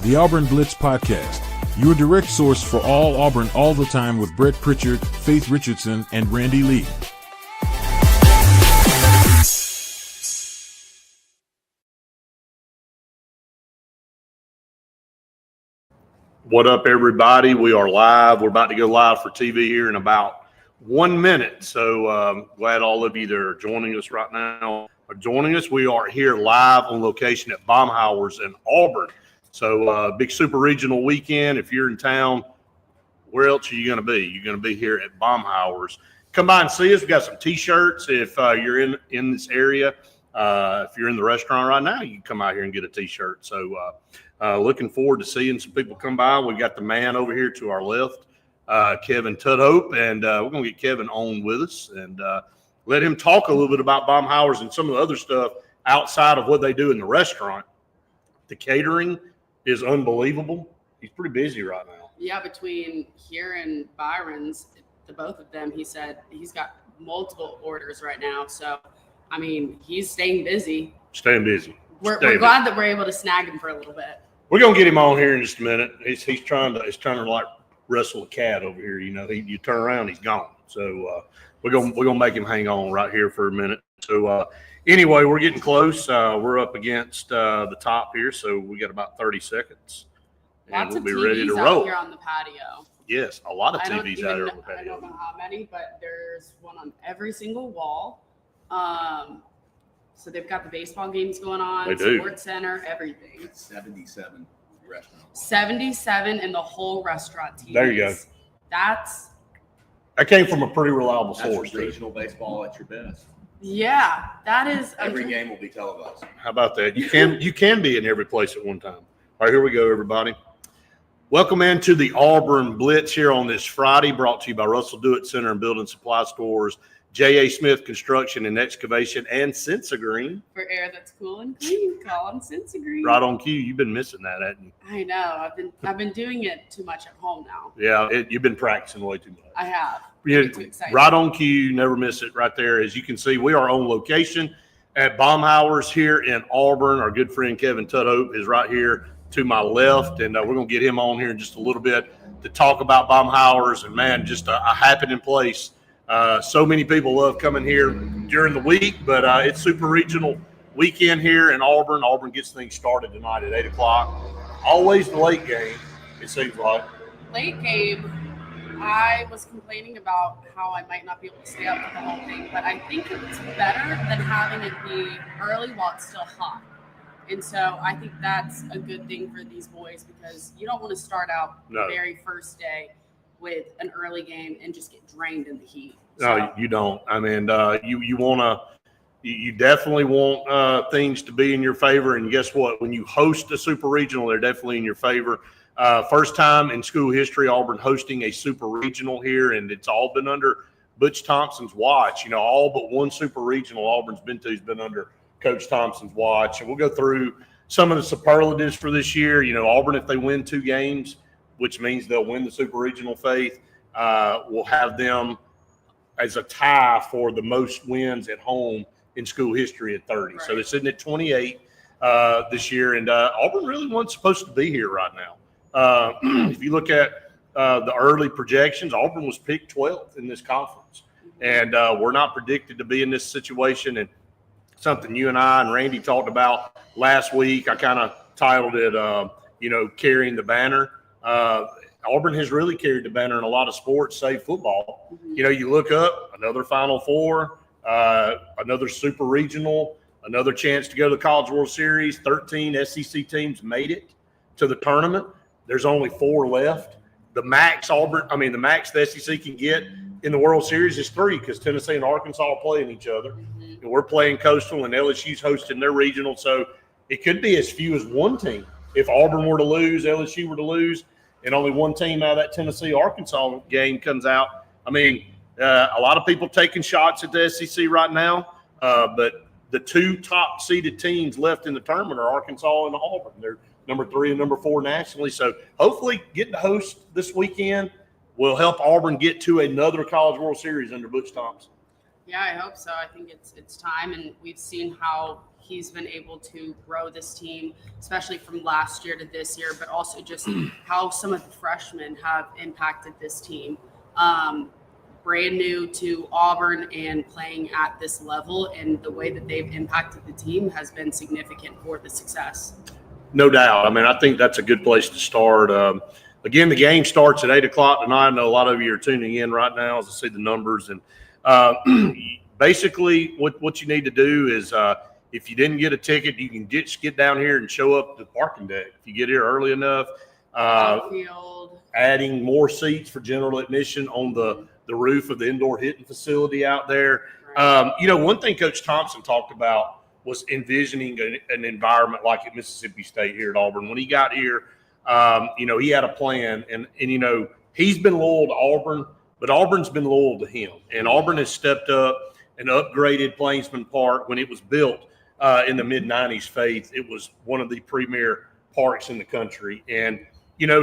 the Auburn Blitz podcast, your direct source for all Auburn all the time with Brett Pritchard, Faith Richardson, and Randy Lee. What up, everybody? We are live. We're about to go live for TV here in about 1 minute. So glad all of you that are joining us right now are joining us. We are here live on location at Baumhowers in Auburn. So big super regional weekend. If you're in town, where else are you going to be? You're going to be here at Baumhowers. Come by and see us. We got some T-shirts. If you're in this area, if you're in the restaurant right now, you can come out here and get a T-shirt. So looking forward to seeing some people come by. We got the man over here to our left, Kevin Tudhope, and we're going to get Kevin on with us and let him talk a little bit about Baumhowers and some of the other stuff outside of what they do in the restaurant. The catering is unbelievable. He's pretty busy right now. Yeah, between here and Byron's, the both of them, he said he's got multiple orders right now. So, I mean, he's staying busy. Staying busy. We're glad that we're able to snag him for a little bit. We're gonna get him on here in just a minute. He's trying to like wrestle a cat over here. You know, you turn around, he's gone. So we're gonna make him hang on right here for a minute. So anyway, we're getting close. We're up against the top here, so we got about 30 seconds, and we'll be ready to roll. Out here on the patio. Yes, a lot of TVs out here on the patio. I don't know how many, but there's one on every single wall. So they've got the baseball games going on, Sports Center, everything. It's 77 restaurants. 77 in the whole restaurant team. There you go. That came from a pretty reliable source. Regional baseball at your best. Yeah, that is. Every game will be televised. How about that? You can be in every place at one time. All right, here we go, everybody. Welcome into the Auburn Blitz here on this Friday, brought to you by Russell Do-It Center and Building Supply Stores, J.A. Smith Construction and Excavation, and Sensagreen. For air that's cool and clean, call them Sensagreen. Right on cue. You've been missing that, haven't you? I know. I've been doing it too much at home now. Yeah, you've been practicing way too much. I have. Yeah, right on cue. Never miss it. Right there, as you can see, we are on location at Baumhowers here in Auburn. Our good friend Kevin Tudhope is right here to my left, and we're going to get him on here in just a little bit to talk about Baumhowers. And man, just a happening place. So many people love coming here during the week, but it's super regional weekend here in Auburn. Auburn gets things started tonight at 8 o'clock. Always the late game, it seems like. Late game, I was complaining about how I might not be able to stay up for the whole thing, but I think it's better than having it be early while it's still hot. And so I think that's a good thing for these boys because you don't want to start out the very first day with an early game and just get drained in the heat. No, you don't. I mean, you definitely want things to be in your favor. And guess what? When you host a super regional, they're definitely in your favor. First time in school history, Auburn hosting a super regional here, and it's all been under Butch Thompson's watch. You know, all but one super regional Auburn's been to has been under Coach Thompson's watch. And we'll go through some of the superlatives for this year. You know, Auburn, if they win 2 games, which means they'll win the super regional, Faith, we'll have them as a tie for the most wins at home in school history at 30. Right. So they're sitting at 28 this year, and Auburn really wasn't supposed to be here right now. If you look at the early projections, Auburn was picked 12th in this conference, and we're not predicted to be in this situation. And something you and I and Randy talked about last week, I kind of titled it, carrying the banner. Auburn has really carried the banner in a lot of sports, save football. Mm-hmm. You know, you look up, another Final Four, another super regional, another chance to go to the College World Series. 13 SEC teams made it to the tournament. There's only 4 left. The max the SEC can get in the World Series is 3 because Tennessee and Arkansas are playing each other. Mm-hmm. And we're playing Coastal, and LSU's hosting their regional. So it could be as few as 1 team. If Auburn were to lose, LSU were to lose, and only 1 team out of that Tennessee-Arkansas game comes out. I mean, a lot of people taking shots at the SEC right now, but the 2 top-seeded teams left in the tournament are Arkansas and Auburn. They're number 3 and number 4 nationally. So hopefully getting to host this weekend will help Auburn get to another College World Series under Butch Thompson. Yeah, I hope so. I think it's time, and we've seen how he's been able to grow this team, especially from last year to this year, but also just how some of the freshmen have impacted this team. Brand new to Auburn and playing at this level, and the way that they've impacted the team has been significant for the success. No doubt. I mean, I think that's a good place to start. Again, the game starts at 8 o'clock tonight. I know a lot of you are tuning in right now as I see the numbers. And basically what you need to do is if you didn't get a ticket, you can just get down here and show up to the parking deck. If you get here early enough, Outfield. Adding more seats for general admission on the roof of the indoor hitting facility out there. Right. One thing Coach Thompson talked about was envisioning an environment like at Mississippi State here at Auburn. When he got here, he had a plan, and he's been loyal to Auburn, but Auburn's been loyal to him. And Auburn has stepped up and upgraded Plainsman Park. When it was built in the mid-'90s, Faith, it was one of the premier parks in the country. And,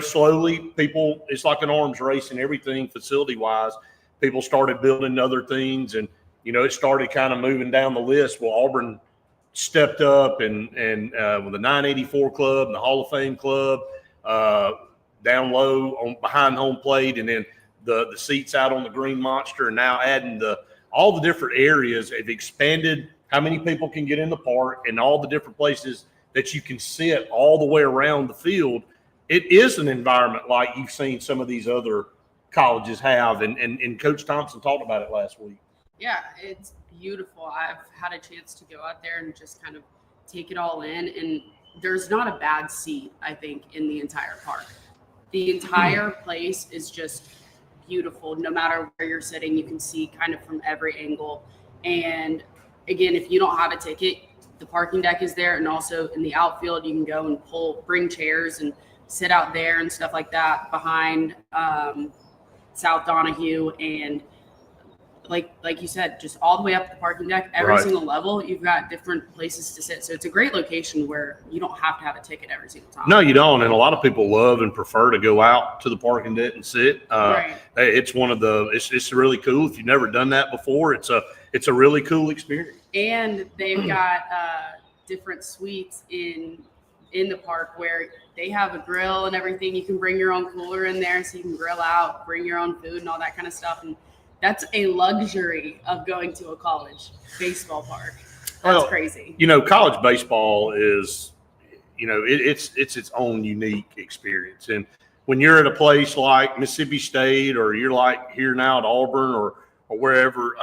slowly people, it's like an arms race and everything facility-wise. People started building other things, and, it started kind of moving down the list. Well, Auburn stepped up and with the 984 Club and the Hall of Fame Club, down low behind home plate, and then the seats out on the Green Monster, and now adding all the different areas have expanded how many people can get in the park and all the different places that you can sit all the way around the field. It is an environment like you've seen some of these other colleges have, and Coach Thompson talked about it last week. Yeah, it's beautiful. I've had a chance to go out there and just kind of take it all in, and there's not a bad seat, I think, in the entire park. The entire place is just beautiful. No matter where you're sitting, you can see kind of from every angle. And again, if you don't have a ticket, the parking deck is there, and also in the outfield, you can go and bring chairs and sit out there and stuff like that behind South Donahue, and like you said, just all the way up the parking deck, every single level, you've got different places to sit. So it's a great location where you don't have to have a ticket every single time. No, you don't. And a lot of people love and prefer to go out to the parking deck and sit. It's it's really cool. If you've never done that before, it's a really cool experience. And they've got different suites in the park where they have a grill and everything. You can bring your own cooler in there so you can grill out, bring your own food and all that kind of stuff. And that's a luxury of going to a college baseball park. That's crazy. College baseball is, it's its own unique experience. And when you're at a place like Mississippi State, or you're like here now at Auburn or wherever,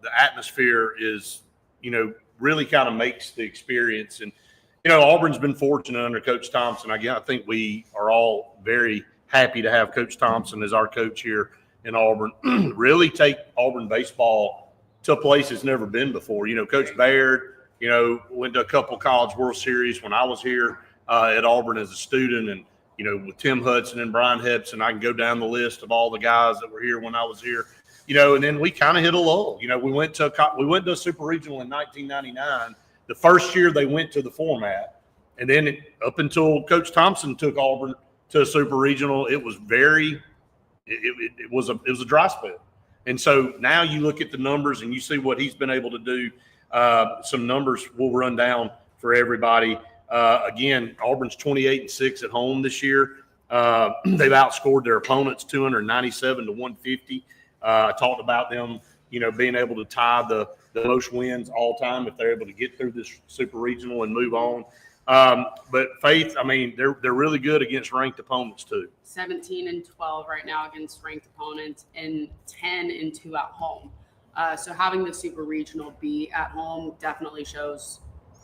the atmosphere is, really kind of makes the experience. And, Auburn's been fortunate under Coach Thompson. Again, I think we are all very happy to have Coach Thompson as our coach here in Auburn. Really take Auburn baseball to a place it's never been before. Coach Baird, went to a couple College World Series when I was here at Auburn as a student, and with Tim Hudson and Brian Hepson, I can go down the list of all the guys that were here when I was here. And then we kind of hit a lull. We went to a Super Regional in 1999. The first year they went to the format, and then up until Coach Thompson took Auburn to a Super Regional, it was it was a dry spell. And so now you look at the numbers and you see what he's been able to do. Some numbers we'll run down for everybody. Again, Auburn's 28-6 at home this year. They've outscored their opponents 297 to 150. I talked about them, being able to tie the most wins all time if they're able to get through this Super Regional and move on. But Faith, they're really good against ranked opponents too. 17-12 right now against ranked opponents, and 10-2 at home. So having the Super Regional be at home definitely shows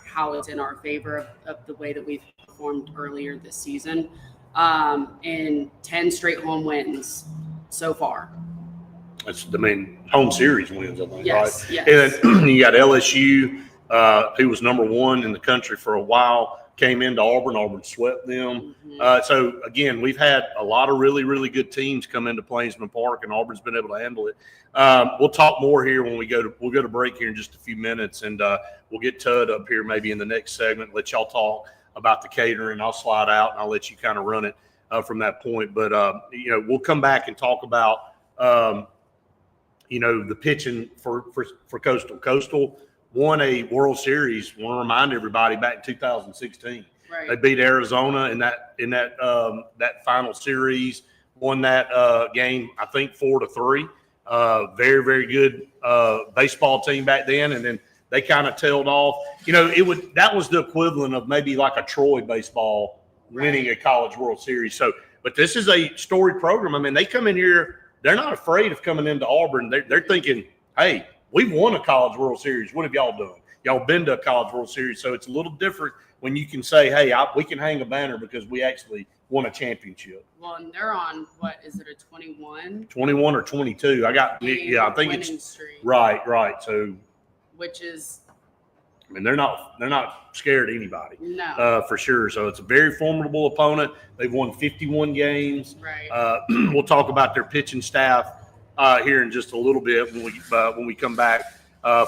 how it's in our favor of the way that we've performed earlier this season. And 10 straight home wins so far. That's home series wins, I think, yes, right? Yes. And then you got LSU, who was number one in the country for a while, came into Auburn. Auburn swept them. Mm-hmm. So, again, we've had a lot of really, really good teams come into Plainsman Park, and Auburn's been able to handle it. We'll talk more here when we'll go to break here in just a few minutes, and we'll get Tud up here maybe in the next segment, let y'all talk about the catering. I'll slide out, and I'll let you kind of run it from that point. But, we'll come back and talk about, the pitching for Coastal. Coastal won a World Series. I want to remind everybody back in 2016. Right. They beat Arizona in that final series. Won that game, I think 4-3. Very, very good baseball team back then, and then they kind of tailed off. That was the equivalent of maybe like a Troy baseball winning a College World Series. So, but this is a storied program. I mean, they come in here, they're not afraid of coming into Auburn. They're thinking, hey, we've won a College World Series. What have y'all done? Y'all been to a College World Series. So it's a little different when you can say, hey, we can hang a banner because we actually won a championship. Well, and they're on, what, is it a 21? 21 or 22. I think it's streak, right. So, which is, I mean, they're not scared of anybody. No. For sure. So it's a very formidable opponent. They've won 51 games. Right. We'll talk about their pitching staff here in just a little bit when we come back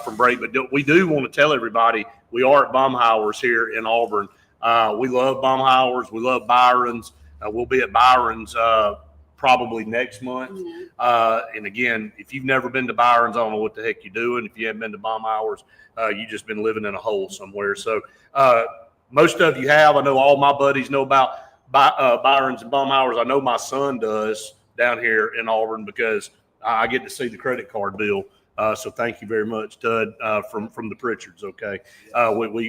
from break. But we do want to tell everybody we are at Baumhowers here in Auburn. We love Baumhowers. We love Byron's. We'll be at Byron's probably next month. Mm-hmm. And again, if you've never been to Byron's, I don't know what the heck you're doing. If you haven't been to Baumhowers, you've just been living in a hole somewhere. So most of you have. I know all my buddies know about Byron's and Baumhowers. I know my son does down here in Auburn because I get to see the credit card bill. So thank you very much, Tud, from the Pritchards. Okay,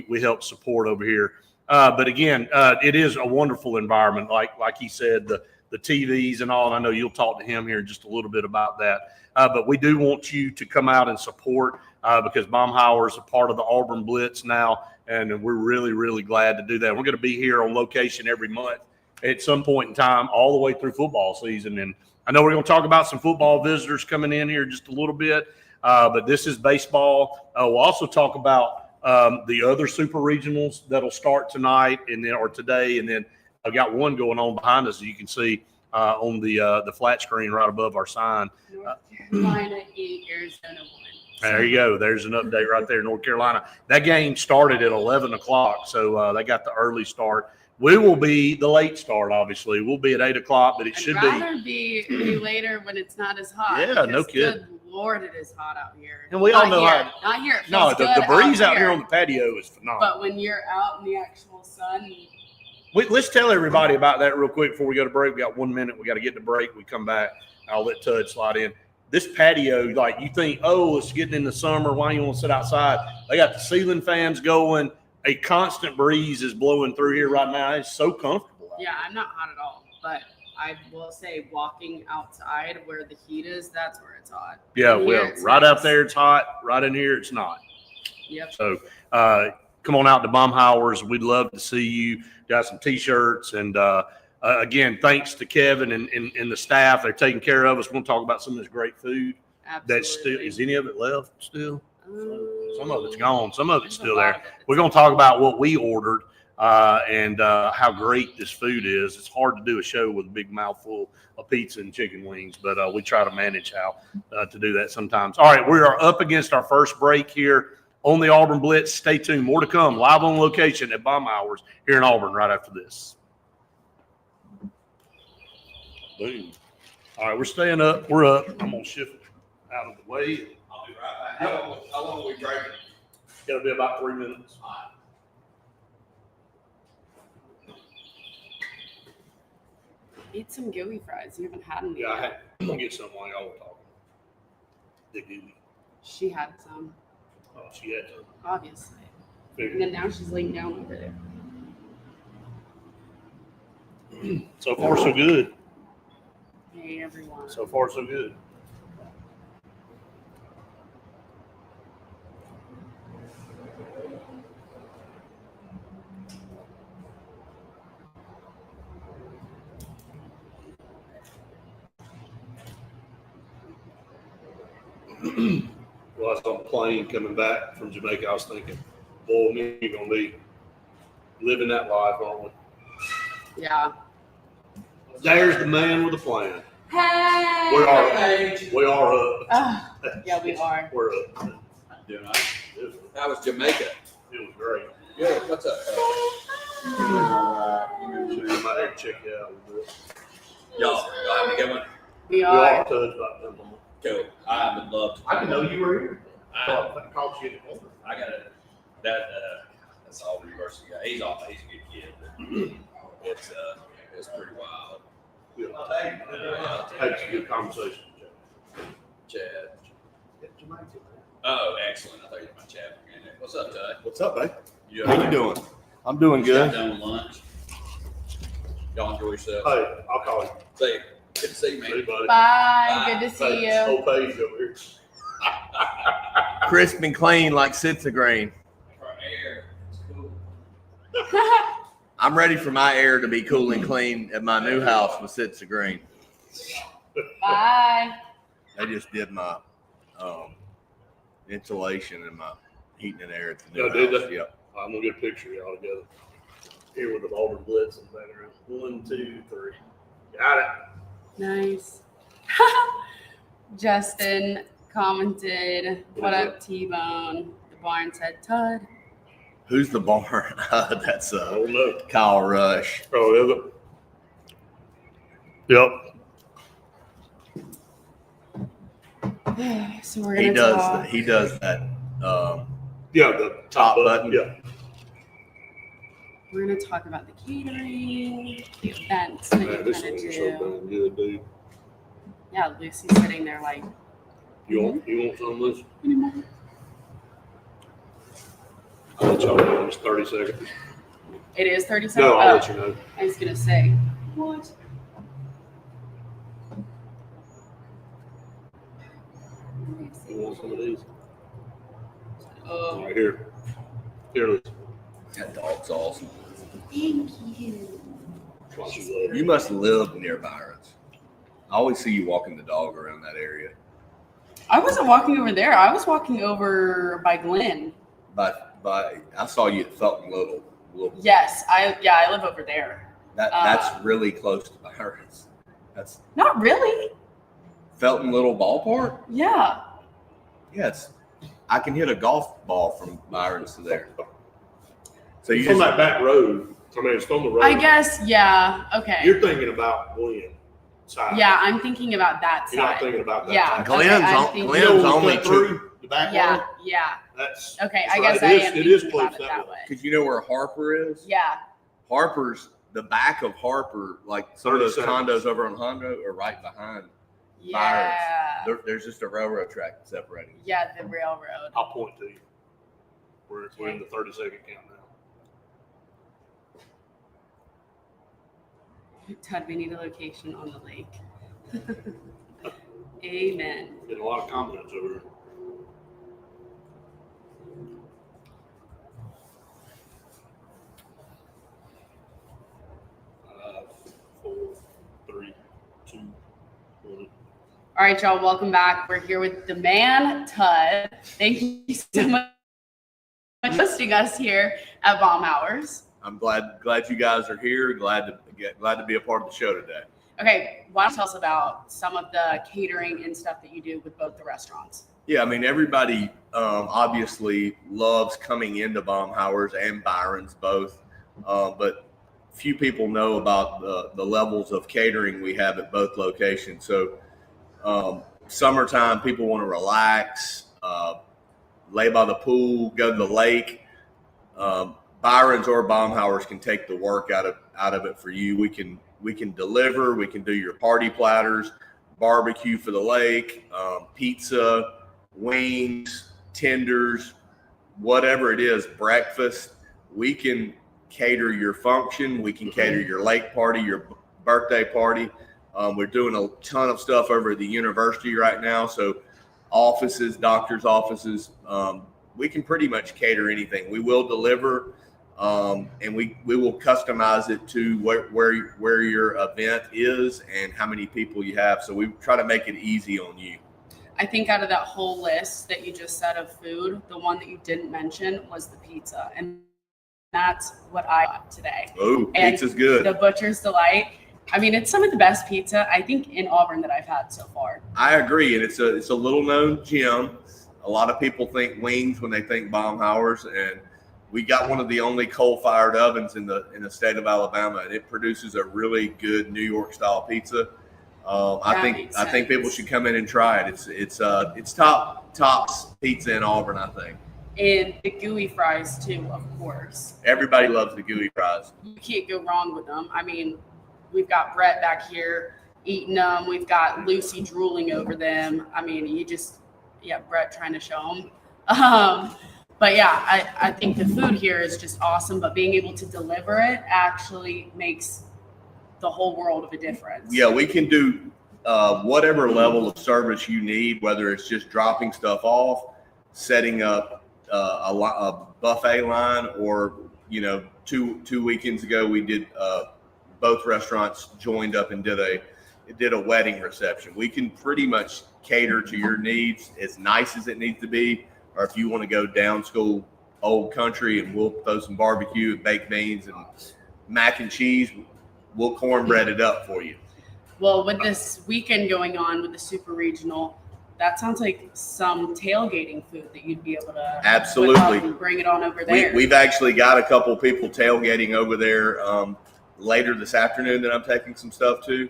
we help support over here. But again, it is a wonderful environment. Like he said, the TVs and all. And I know you'll talk to him here in just a little bit about that. But we do want you to come out and support because Baumhower is a part of the Auburn Blitz now, and we're really, really glad to do that. We're going to be here on location every month at some point in time, all the way through football season. And I know we're going to talk about some football visitors coming in here just a little bit. But this is baseball. We'll also talk about the other super regionals that'll start tonight or today, and then I've got one going on behind us, as you can see on the flat screen right above our sign. North Carolina 8, Arizona 1. There you go. There's an update right there, North Carolina. That game started at 11 o'clock, so they got the early start. We will be the late start, obviously. We'll be at 8 o'clock, but it should be. I'd rather be later when it's not as hot. Yeah, no kidding. Good Lord, it is hot out here. And we all know how. Not here. It No, feels the good breeze out here on the patio is phenomenal. But when you're out in the actual sun. Let's tell everybody about that real quick before we go to break. We got 1 minute. We got to get to break. We come back. I'll let Tud slide in. This patio, like you think, oh, it's getting in the summer. Why you want to sit outside? They got the ceiling fans going. A constant breeze is blowing through here right now. It's so comfortable. Yeah, I'm not hot at all. But I will say walking outside where the heat is, that's where it's hot. Yeah, well, right out there it's hot. Right in here it's not. Yep. So come on out to Baumhowers. We'd love to see you. Got some T-shirts. And, again, thanks to Kevin and the staff. They're taking care of us. We're going to talk about some of this great food. Absolutely. That's still – is any of it left still? Some of it's gone. Some of it's There's still a lot there. of it. We're going to talk about what we ordered and how great this food is. It's hard to do a show with a big mouthful of pizza and chicken wings, but we try to manage how to do that sometimes. All right, we are up against our first break here on the Auburn Blitz. Stay tuned. More to come. Live on location at Baumhowers here in Auburn right after this. Boom. All right, we're staying up. We're up. I'm going to shift it out of the way. I'll be right back. How long are we breaking? It's going to be about 3 minutes. Eat some gooey fries. You haven't had any Yeah, yet. I'm going to get some while y'all were talking. The Gooey. She had some, Oh, she had to. obviously. And Figure. then now she's laying down over there. So far, so good. Hey, everyone. So far, so good. Well, I was on a plane coming back from Jamaica. I was thinking, boy, me, you're going to be living that life, aren't we? Yeah. There's the man with a plan. Hey! We are up. Yeah, we are. We're up. Doing all right. That was Jamaica. It was great. Good. What's up? I might have to check it out a little bit. Y'all having a good one? We We are. are touched about them. Cool. I would love to. I didn't know you were here. I called you in the corner. I got it. That's all University guy. He's a good kid. But it's pretty wild. That's a good conversation. Chad. Oh, excellent. I thought you were my Chad. What's up, Ty? What's up, babe? You How you doing? I'm doing Got good. done lunch. Y'all enjoy yourself. Hey, I'll call you. Say, good to see you, man. Hey, buddy. Bye. Good to see you. Whole page over here. Crisp and clean like Sitza grain. For air, it's cool. I'm ready for my air to be cool and clean at my new house with Sitza grain. Bye. They just did my insulation and my heating and air at the new Yeah, did house. they? Yep. I'm gonna get a picture of y'all together. Here with the Auburn Blitz in the background. 1, 2, 3. Got it. Nice. Justin commented, "What up, T-Bone?" The barn said, "Tud." Who's the barn? That's I don't know. Kyle Rush. Oh, is it? Yep. So we're gonna talk. He does that. Yeah, the Top button. Yeah. We're gonna talk about the catering, the events that Man, you're this gonna thing is so do. damn good, dude. Yeah, Lucy's sitting there like, You want some of this? anymore. I'll let y'all know. It's 30 seconds. It is 30 seconds. No, I'll let you know. I was gonna say, what? You want some of these? Oh, Right here. Here, Lucy. That dog's awesome. thank you. That's why she loves You must live near Byron's. I always see you walking the dog around that area. I wasn't walking over there. I was walking over by Glen. But I saw you at Felton Little. Yes, I live over there. That's really close to Byron's. That's Not really. Felton Little Ballpark? Yeah. Yes. I can hit a golf ball from Byron's to there. So you It's on just, that back road. I mean, it's on the road. I guess, yeah. Okay. You're thinking about Glen side. Yeah, I'm thinking about that You're not side. thinking about that Yeah. side. Glenn's Okay, I'm on- thinking- Glenn's You know when only we cut two. through the back Yeah, wall? yeah. That's Okay, that's I right. guess I am It is thinking close about it that way. because you know where Harper is? Yeah. Harper's, the back of Harper, like some of those 30 seconds. condos over on Hondo are right behind. Yeah. There's just a railroad track separating. Yeah, the railroad. I'll point to you. We're in the 30-second count now. Todd, we need a location on the lake. Amen. Getting a lot of comments over here. 5, 4, 3, 2, 1. All right, y'all, welcome back. We're here with the man, Tud. Thank you so much for hosting us here at Baumhowers. I'm glad you guys are here. Glad to be a part of the show today. Okay, why don't you tell us about some of the catering and stuff that you do with both the restaurants? Yeah, I mean, everybody obviously loves coming into Baumhowers and Byron's both, but few people know about the levels of catering we have at both locations. So summertime, people want to relax, lay by the pool, go to the lake. Byron's or Baumhowers can take the work out of it for you. We can deliver. We can do your party platters, barbecue for the lake, pizza, wings, tenders, whatever it is, breakfast. We can cater your function. We can cater your lake party, your birthday party. We're doing a ton of stuff over at the university right now. So offices, doctors' offices, we can pretty much cater anything. We will deliver, and we will customize it to where your event is and how many people you have. So we try to make it easy on you. I think out of that whole list that you just said of food, the one that you didn't mention was the pizza. And that's what I got today. Oh, And pizza's good. The Butcher's Delight. I mean, it's some of the best pizza, I think, in Auburn that I've had so far. I agree, and it's a little known gem. A lot of people think wings when they think Baumhowers, and we got one of the only coal-fired ovens in the state of Alabama, and it produces a really good New York style pizza. I think people should come in and try it. It's tops pizza in Auburn, I think. And the Gooey Fries too, of course. Everybody loves the Gooey Fries. You can't go wrong with them. I mean, we've got Brett back here eating them. We've got Lucy drooling over them. I mean, Brett trying to show them. But yeah, I think the food here is just awesome, but being able to deliver it actually makes the whole world of a difference. Yeah, we can do whatever level of service you need, whether it's just dropping stuff off, setting up a buffet line, or, you know, two weekends ago we did both restaurants joined up and did a wedding reception. We can pretty much cater to your needs, as nice as it needs to be, or if you want to go down school old country and we'll throw some barbecue and baked beans and mac and cheese, we'll cornbread it up for you. Well, with this weekend going on with the Super Regional, that sounds like some tailgating food that you'd be able to absolutely whip up and bring it on over there. We've actually got a couple people tailgating over there later this afternoon that I'm taking some stuff to.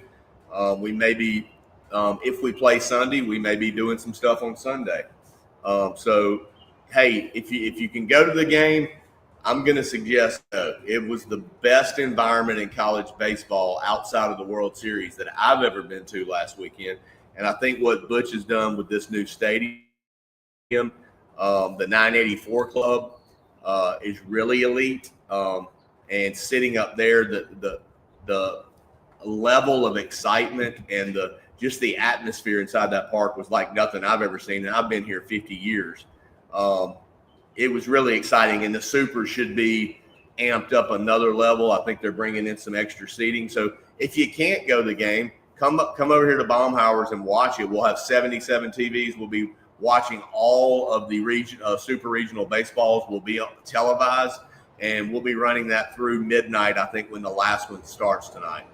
We may be, if we play Sunday, we may be doing some stuff on Sunday. So, hey, if you can go to the game, I'm going to suggest it was the best environment in college baseball outside of the World Series that I've ever been to last weekend. And I think what Butch has done with this new stadium, the 984 Club, is really elite. And sitting up there, the level of excitement and just the atmosphere inside that park was like nothing I've ever seen. And I've been here 50 years. It was really exciting, and the Super should be amped up another level. I think they're bringing in some extra seating. So if you can't go to the game, come over here to Baumhowers and watch it. We'll have 77 TVs. We'll be watching all of the Super Regional baseballs. Will be televised, and we'll be running that through midnight, I think, when the last one starts tonight.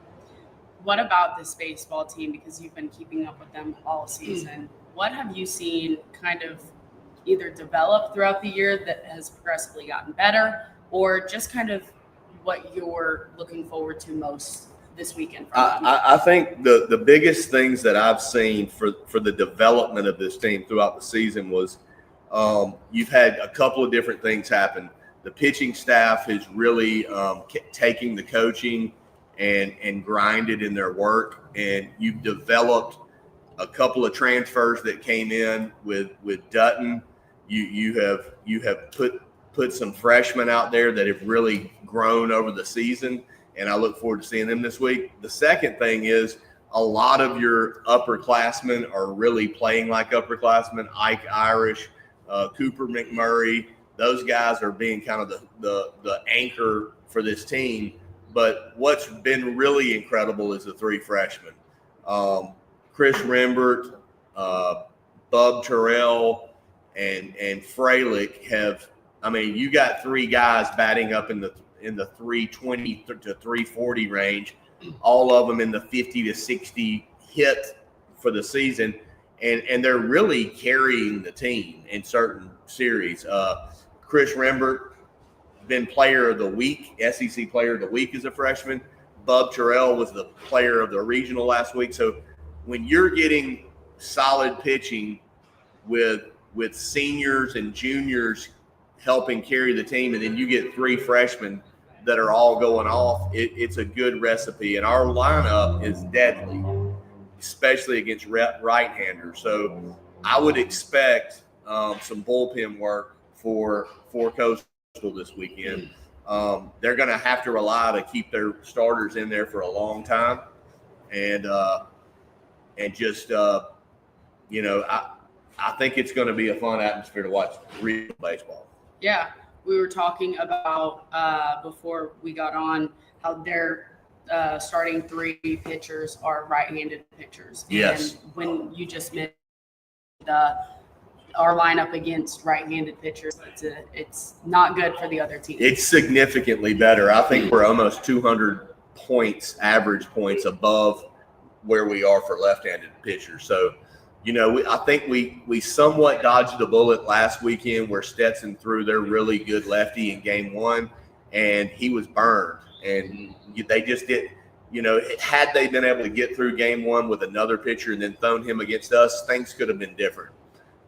What about this baseball team? Because you've been keeping up with them all season. What have you seen kind of either develop throughout the year that has progressively gotten better, or just kind of what you're looking forward to most this weekend from them? I think the biggest things that I've seen for the development of this team throughout the season was you've had a couple of different things happen. The pitching staff is really taking the coaching and grinded in their work, and you've developed a couple of transfers that came in with Dutton. You have put some freshmen out there that have really grown over the season, and I look forward to seeing them this week. The second thing is a lot of your upperclassmen are really playing like upperclassmen. Ike Irish, Cooper McMurray, those guys are being kind of the anchor for this team. But what's been really incredible is the three freshmen. Chris Rembert, Bub Terrell, and Freilich have. I mean, you got three guys batting up in the 320 to 340 range, all of them in the 50 to 60 hit for the season, and they're really carrying the team in certain series. Chris Rembert, been player of the week, SEC player of the week as a freshman. Bub Terrell was the player of the regional last week. So when you're getting solid pitching with seniors and juniors helping carry the team, and then you get three freshmen that are all going off, it's a good recipe. And our lineup is deadly, especially against right-handers. So I would expect some bullpen work for Coastal this weekend. They're going to have to rely to keep their starters in there for a long time, and just I think it's going to be a fun atmosphere to watch real baseball. Yeah, we were talking about before we got on how their starting three pitchers are right-handed pitchers. Yes. And when you just mentioned our lineup against right-handed pitchers, it's not good for the other team. It's significantly better. I think we're almost 200 points, average points above where we are for left-handed pitchers. So, I think we somewhat dodged the bullet last weekend where Stetson threw their really good lefty in game one, and he was burned. And they just did, had they been able to get through game one with another pitcher and then thrown him against us, things could have been different.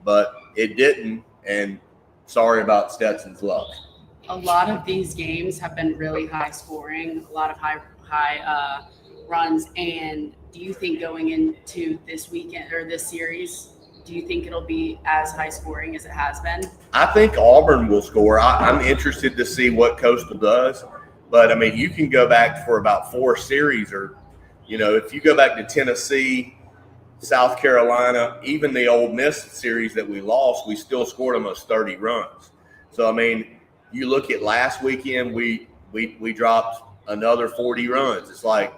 But it didn't, and sorry about Stetson's luck. A lot of these games have been really high scoring, a lot of high runs. And do you think going into this weekend or this series, do you think it'll be as high scoring as it has been? I think Auburn will score. I'm interested to see what Coastal does. But, I mean, you can go back for about 4 series or, you know, if you go back to Tennessee, South Carolina, even the Ole Miss series that we lost, we still scored almost 30 runs. So, I mean, you look at last weekend, we dropped another 40 runs. It's like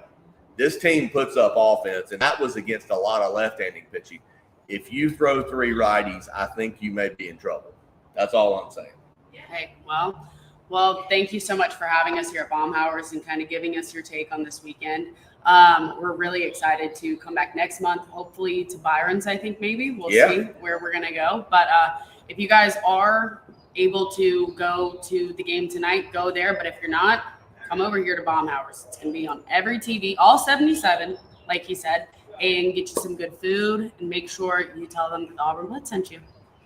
this team puts up offense, and that was against a lot of left-handed pitching. If you throw 3 righties, I think you may be in trouble. That's all I'm saying. Hey, well, thank you so much for having us here at Baumhowers and kind of giving us your take on this weekend. We're really excited to come back next month, hopefully to Byron's, I think maybe. We'll see where we're going to go. But if you guys are able to go to the game tonight, go there. But if you're not, come over here to Baumhowers. It's going to be on every TV, all 77, like he said, and get you some good food and make sure you tell them that the Auburn Blitz sent you.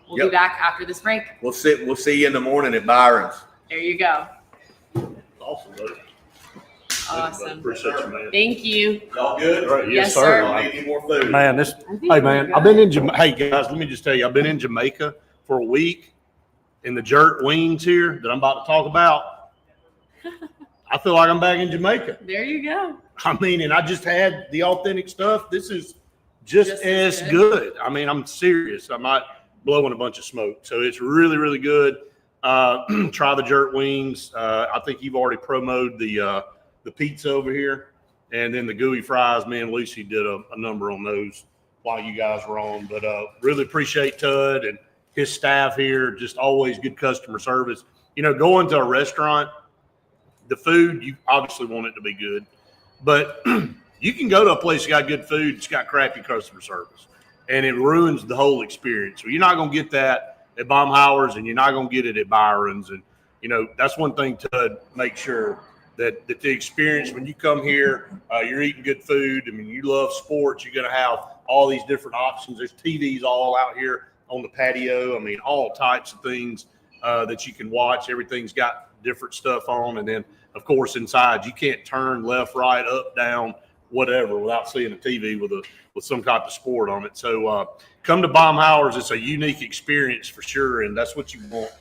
We'll be back after this break. We'll see you in the morning at Byron's. There you go. Awesome, buddy. Awesome. Appreciate you, man. Thank you. Y'all good? All right, Yes, sir. I need more food. Man, I think hey, we're man, good. I've been in Jamaica. Hey, guys, let me just tell you, I've been in Jamaica for a week, and the jerk wings here that I'm about to talk about, I feel like I'm back in Jamaica. There you go. I mean, and I just had the authentic stuff. This is just as as good. I mean, I'm serious. I'm not blowing a bunch of smoke. So it's really, really good. Try the jerk wings. I think you've already promoted the pizza over here. And then the Gooey Fries. Me and Lucy did a number on those while you guys were on. But really appreciate Tud and his staff here. Just always good customer service. You know, going to a restaurant, the food, you obviously want it to be good. But you can go to a place that got good food, it's got crappy customer service, and it ruins the whole experience. So you're not going to get that at Baumhowers, and you're not going to get it at Byron's. And, you know, that's one thing to make sure that the experience when you come here, you're eating good food. I mean, you love sports, you're going to have all these different options. There's TVs all out here on the patio. I mean, all types of things that you can watch. Everything's got different stuff on. And then, of course, inside, you can't turn left, right, up, down, whatever without seeing a TV with some type of sport on it. So come to Baumhowers. It's a unique experience for sure, and that's what you want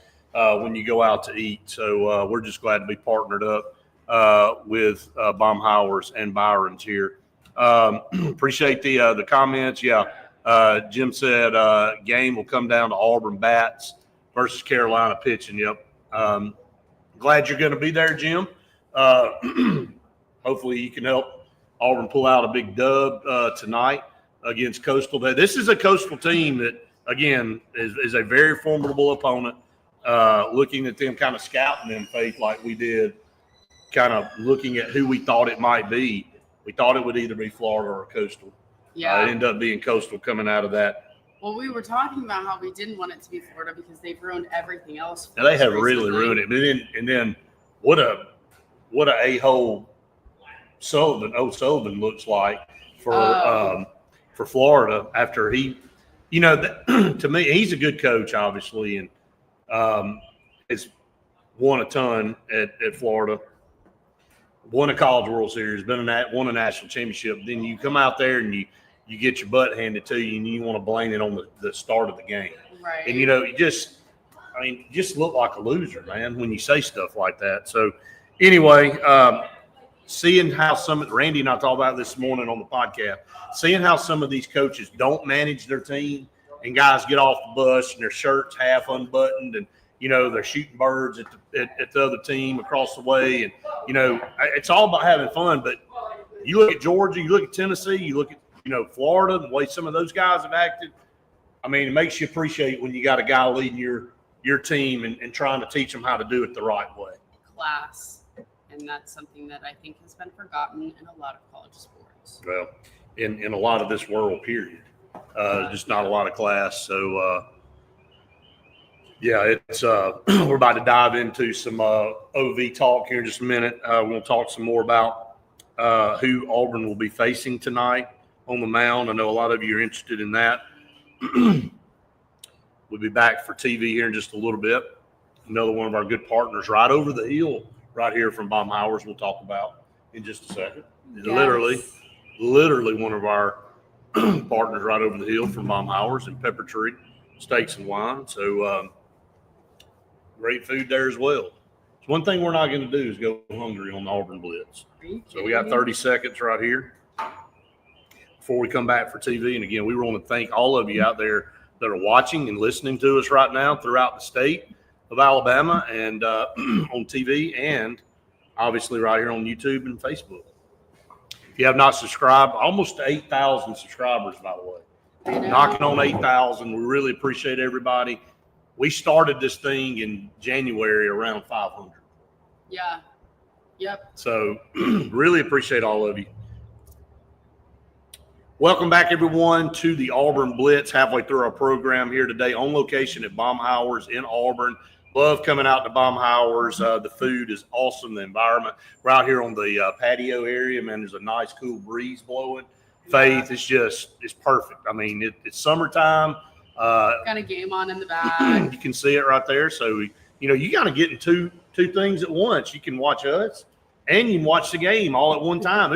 when you go out to eat. So we're just glad to be partnered up with Baumhowers and Byron's here. Appreciate the comments. Yeah, Jim said game will come down to Auburn bats versus Carolina pitching. Yep. Glad you're going to be there, Jim. Hopefully you can help Auburn pull out a big dub tonight against Coastal. This is a Coastal team that, again, is a very formidable opponent. Looking at them kind of scouting them, Faith, like we did, kind of looking at who we thought it might be. We thought it would either be Florida or Coastal. Yeah. It ended up being Coastal coming out of that. Well, we were talking about how we didn't want it to be Florida because they've ruined everything else. Now, they have really ruined it. And then what a a-hole Sullivan looks like for Florida after he, you know, to me, he's a good coach, obviously, and has won a ton at Florida, won a College World Series, won a national championship. Then you come out there and you get your butt handed to you and you want to blame it on the start of the game. Right. And, you know, you just look like a loser, man, when you say stuff like that. So, anyway, seeing how Randy and I talked about this morning on the podcast, seeing how some of these coaches don't manage their team and guys get off the bus and their shirts half unbuttoned and, you know, they're shooting birds at the other team across the way. And, you know, it's all about having fun. But you look at Georgia, you look at Tennessee, you look at, you know, Florida, the way some of those guys have acted. I mean, it makes you appreciate when you got a guy leading your team and trying to teach them how to do it the right way. Class. And that's something that I think has been forgotten in a lot of college sports. Well, in a lot of this world, period. Just not a lot of class. So, yeah, it's we're about to dive into some OV talk here in just a minute. We're going to talk some more about who Auburn will be facing tonight on the mound. I know a lot of you are interested in that. We'll be back for TV here in just a little bit. Another one of our good partners right over the hill right here from Baumhowers we'll talk about in just a second. Yes. Literally one of our partners right over the hill from Baumhowers and Pepper Tree Steaks and Wine. So great food there as well. So one thing we're not going to do is go hungry on the Auburn Blitz. So we got 30 seconds right here before we come back for TV. And again, we want to thank all of you out there that are watching and listening to us right now throughout the state of Alabama and on TV and obviously right here on YouTube and Facebook. If you have not subscribed, almost 8,000 subscribers, by the way. Knocking on 8,000. We really appreciate everybody. We started this thing in January around 500. Yeah. Yep. So really appreciate all of you. Welcome back, everyone, to the Auburn Blitz, halfway through our program here today on location at Baumhowers in Auburn. Love coming out to Baumhowers. The food is awesome. The environment. We're out here on the patio area, man. There's a nice, cool breeze blowing. Faith, it's perfect. I mean, it's summertime. Got a game on in the back. You can see it right there. So, you got to get into two things at once. You can watch us and you can watch the game all at one time.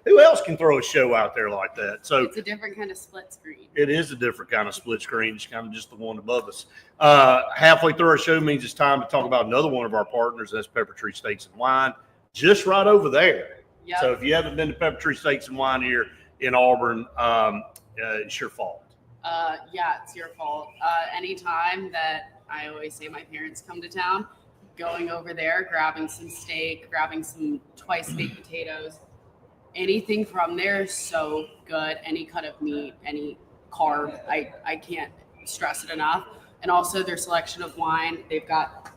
Who else can throw a show out there like that? So it's a different kind of split screen. It is a different kind of split screen. It's kind of just the one above us. Halfway through our show means it's time to talk about another one of our partners. That's Pepper Tree Steaks and Wine, just right over there. Yep. So if you haven't been to Pepper Tree Steaks and Wine here in Auburn, it's your fault. Yeah, it's your fault. Anytime that I always say my parents come to town, going over there, grabbing some steak, grabbing some twice baked potatoes, anything from there is so good. Any cut of meat, any carb, I can't stress it enough. And also their selection of wine. They've got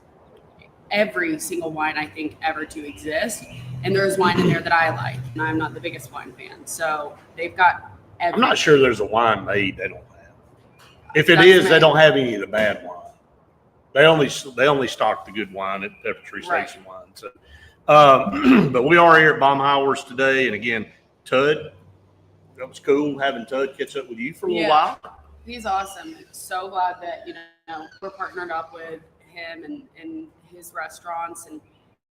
every single wine I think ever to exist. And there's wine in there that I like. And I'm not the biggest wine fan. So they've got everything. I'm not sure there's a wine made they don't have. If it is, they don't have any of the bad wine. They only stock the good wine at Pepper Tree Steaks and Wine. So, but we are here at Baumhowers today, and again, Tud, that was cool having Tud catch up with you for a little while. He's awesome. So glad that we're partnered up with him and his restaurants, and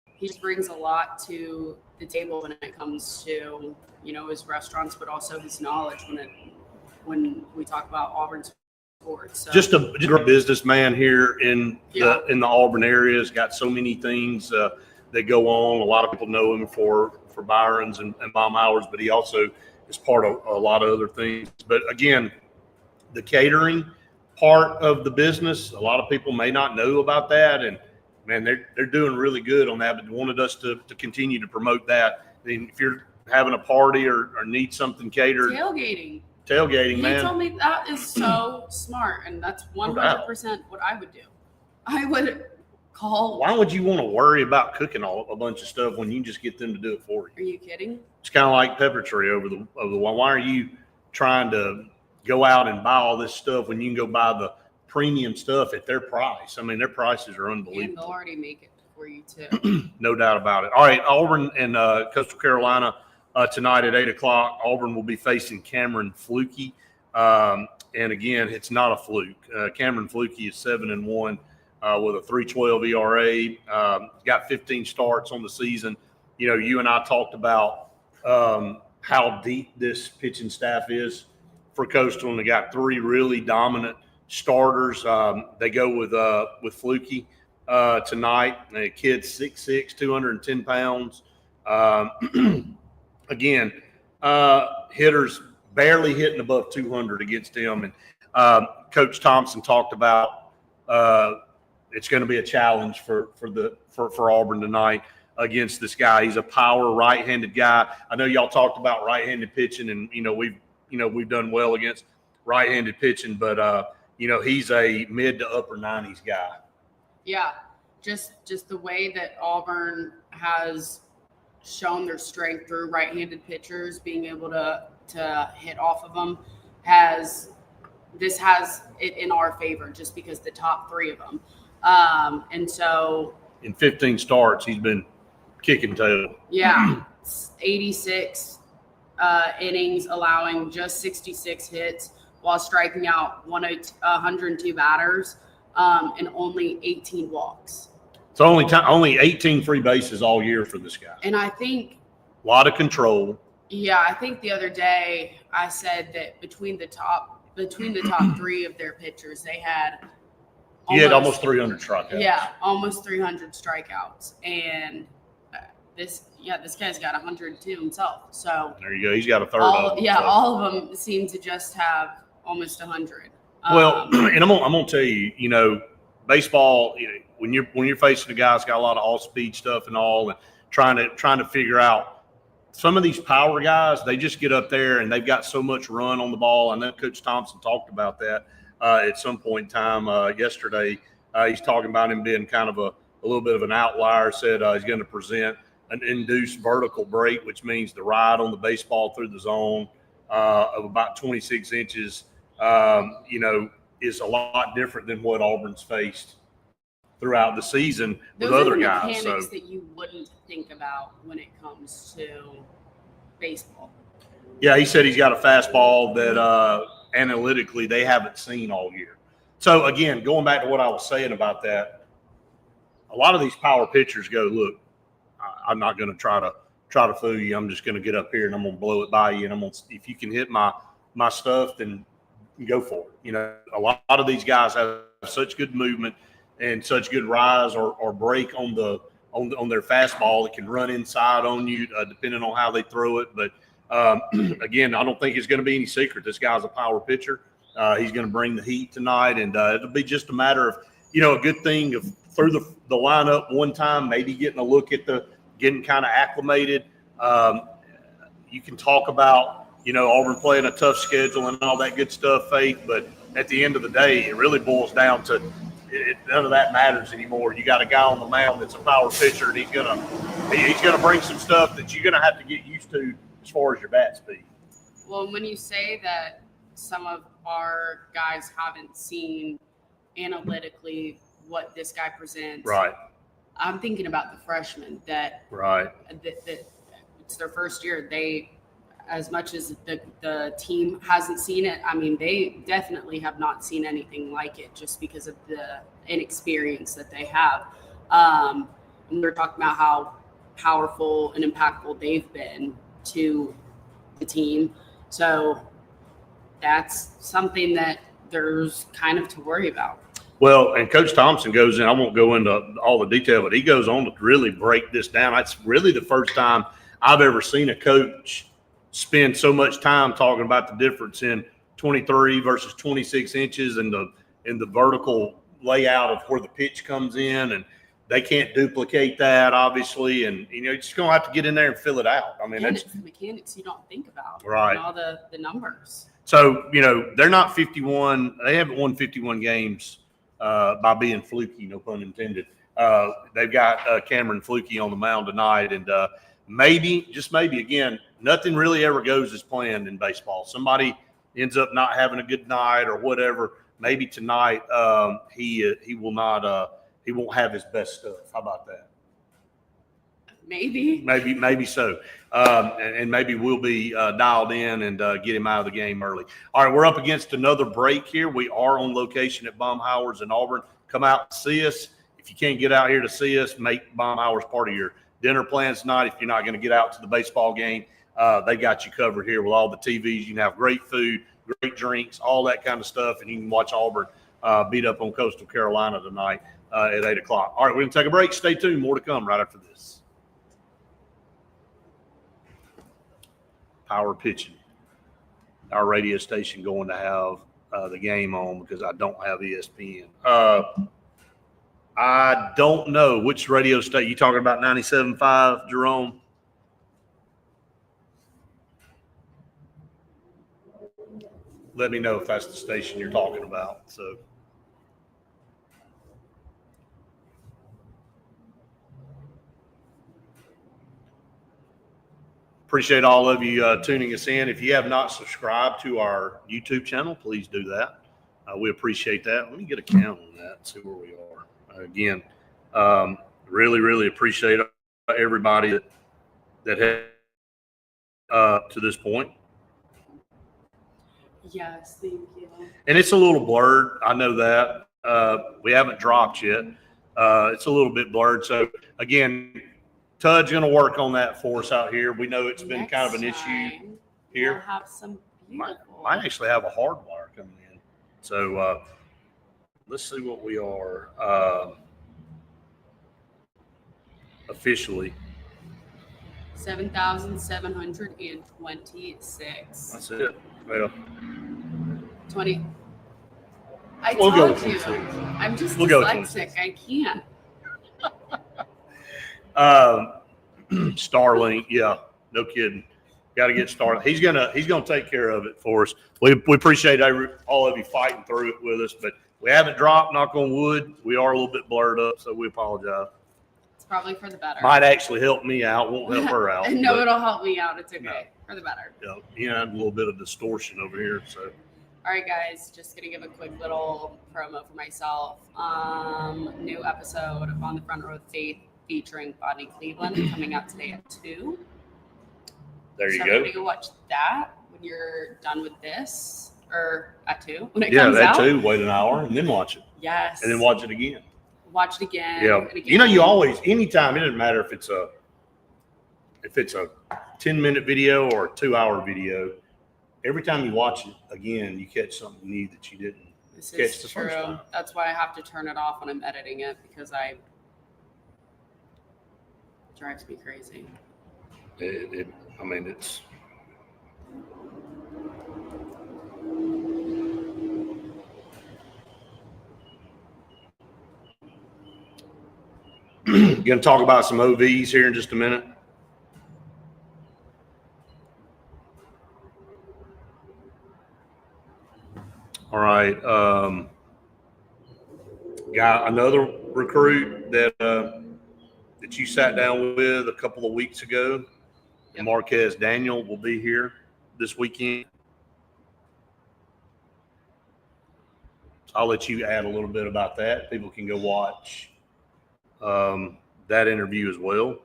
he just brings a lot to the table when it comes to his restaurants, but also his knowledge when we talk about Auburn sports. So. Just a businessman here in the Auburn area. Has got so many things that go on. A lot of people know him for Byron's and Baumhowers, but he also is part of a lot of other things. But again, the catering part of the business, a lot of people may not know about that, and man, they're doing really good on that. But wanted us to continue to promote that. And if you're having a party or need something catered, tailgating, man. He told me that is so smart, and that's 100% what I would do. I would call. Why would you want to worry about cooking a bunch of stuff when you can just get them to do it for you? Are you kidding? It's kind of like Pepper Tree over the one. Why are you trying to go out and buy all this stuff when you can go buy the premium stuff at their price? I mean, their prices are unbelievable. And they'll already make it for you too. No doubt about it. All right, Auburn and Coastal Carolina. Tonight at 8 o'clock, Auburn will be facing Cameron Fluky. And again, it's not a fluke. Cameron Fluky is 7-1 with a 3.12 ERA. Got 15 starts on the season. You and I talked about how deep this pitching staff is for Coastal, and they got 3 really dominant starters. They go with Fluky tonight. The kid's 6'6", 210 pounds. Again, hitters barely hitting above 200 against him. And Coach Thompson talked about it's going to be a challenge for Auburn tonight against this guy. He's a power right-handed guy. I know y'all talked about right-handed pitching, and we've done well against right-handed pitching, but he's a mid to upper 90s guy. Yeah, just the way that Auburn has shown their strength through right-handed pitchers, being able to hit off of them has it in our favor, just because the top 3 of them. And so in 15 starts, he's been kicking tail. Yeah, 86 innings, allowing just 66 hits while striking out 102 batters and only 18 walks. It's only 18 free bases all year for this guy. And I think A lot of control. Yeah, I think the other day I said that between the top 3 of their pitchers, they had almost 300 strikeouts. Yeah, almost 300 strikeouts, and this guy's got 102 himself. So there you go. He's got a third of them. Yeah, so. all of them seem to just have almost 100. Well, and I'm gonna tell you, baseball. When you're facing a guy that's got a lot of all-speed stuff and all, and trying to figure out. Some of these power guys, they just get up there and they've got so much run on the ball. I know Coach Thompson talked about that at some point in time yesterday. He's talking about him being kind of a little bit of an outlier. Said he's going to present an induced vertical break, which means the ride on the baseball through the zone of about 26 inches, is a lot different than what Auburn's faced throughout the season with other guys. Those are mechanics that you wouldn't think about when it comes to baseball. Yeah, he said he's got a fastball that analytically they haven't seen all year. So, again, going back to what I was saying about that, a lot of these power pitchers go, look, I'm not going to try to fool you. I'm just going to get up here and I'm going to blow it by you. And if you can hit my stuff, then go for it. A lot of these guys have such good movement and such good rise or break on their fastball. It can run inside on you depending on how they throw it. But again, I don't think it's going to be any secret. This guy's a power pitcher. He's going to bring the heat tonight, and it'll be just a matter of a good thing of through the lineup one time, maybe getting a look at getting kind of acclimated. You can talk about Auburn playing a tough schedule and all that good stuff, Faith. But at the end of the day, it really boils down to. None of that matters anymore. You got a guy on the mound that's a power pitcher, and he's gonna bring some stuff that you're gonna have to get used to as far as your bat speed. Well, when you say that some of our guys haven't seen analytically what this guy presents, Right. I'm thinking about the freshmen that it's their first year. They, as much as the team hasn't seen it, I mean, they definitely have not seen anything like it just because of the inexperience that they have. And we were talking about how powerful and impactful they've been to the team. So that's something that there's kind of to worry about. Well, and Coach Thompson goes in, I won't go into all the detail, but he goes on to really break this down. It's really the first time I've ever seen a coach spend so much time talking about the difference in 23 versus 26 inches and the vertical layout of where the pitch comes in, and they can't duplicate that, obviously, and you're just gonna have to get in there and fill it out. I mean, That's mechanics you don't think about, right? And all the numbers. So they're not 51. They haven't won 51 games by being fluky, no pun intended. They've got Cameron Fluky on the mound tonight, and maybe, just maybe, again, nothing really ever goes as planned in baseball. Somebody ends up not having a good night or whatever. Maybe tonight he will not. He won't have his best stuff. How about that? Maybe so. And maybe we'll be dialed in and get him out of the game early. All right, we're up against another break here. We are on location at Baumhowers in Auburn. Come out and see us. If you can't get out here to see us, make Baumhowers part of your dinner plans tonight. If you're not going to get out to the baseball game, they got you covered here with all the TVs. You can have great food, great drinks, all that kind of stuff, and you can watch Auburn beat up on Coastal Carolina tonight at 8 o'clock. All right, we're going to take a break. Stay tuned. More to come right after this. Power pitching. Our radio station going to have the game on because I don't have ESPN. I don't know which radio station. You talking about 97.5, Jerome? Let me know if that's the station you're talking about. So. Appreciate all of you tuning us in. If you have not subscribed to our YouTube channel, please do that. We appreciate that. Let me get a count on that and see where we are. Again, really, really appreciate everybody that had to this point. Yes, thank you. And it's a little blurred. I know that. We haven't dropped yet. It's a little bit blurred. So again, Tud's going to work on that for us out here. We know it's been kind of an issue here. We'll have some Might beautiful. actually have a hard wire coming in. So let's see what we are officially. 7,726. That's it. Well, 20. I We'll go told with you. 26. I'm just We'll go with dyslexic. 26. I can't. Starlink, yeah, no kidding. Got to get started. He's gonna take care of it for us. We appreciate all of you fighting through it with us, but we haven't dropped. Knock on wood. We are a little bit blurred up, so we apologize. It's probably for the better. Might actually help me out. Won't help her out. No, but, it'll help me out. It's okay. No. For the better. Yeah, a little bit of distortion over here. So All right, guys, just going to give a quick little promo for myself. New episode of On the Front Row with Faith featuring Bonnie Cleveland coming out today at 2. there you So go. everybody go watch that when you're done with this, or at 2 when it Yeah, comes that out. too. Wait an hour and then watch it, Yes. and then watch it again. Watch it again. Yeah, and again. you know, you always, anytime, it doesn't matter if it's a 10-minute video or a 2-hour video. Every time you watch it again, you catch something new that you didn't This catch is the true. first time. That's why I have to turn it off when I'm editing it because it drives me crazy. I mean, it's. Going to talk about some OVs here in just a minute. All right. Got another recruit that you sat down with a couple of weeks ago. Yep. Marquez Daniel will be here this weekend. I'll let you add a little bit about that. People can go watch that interview as well.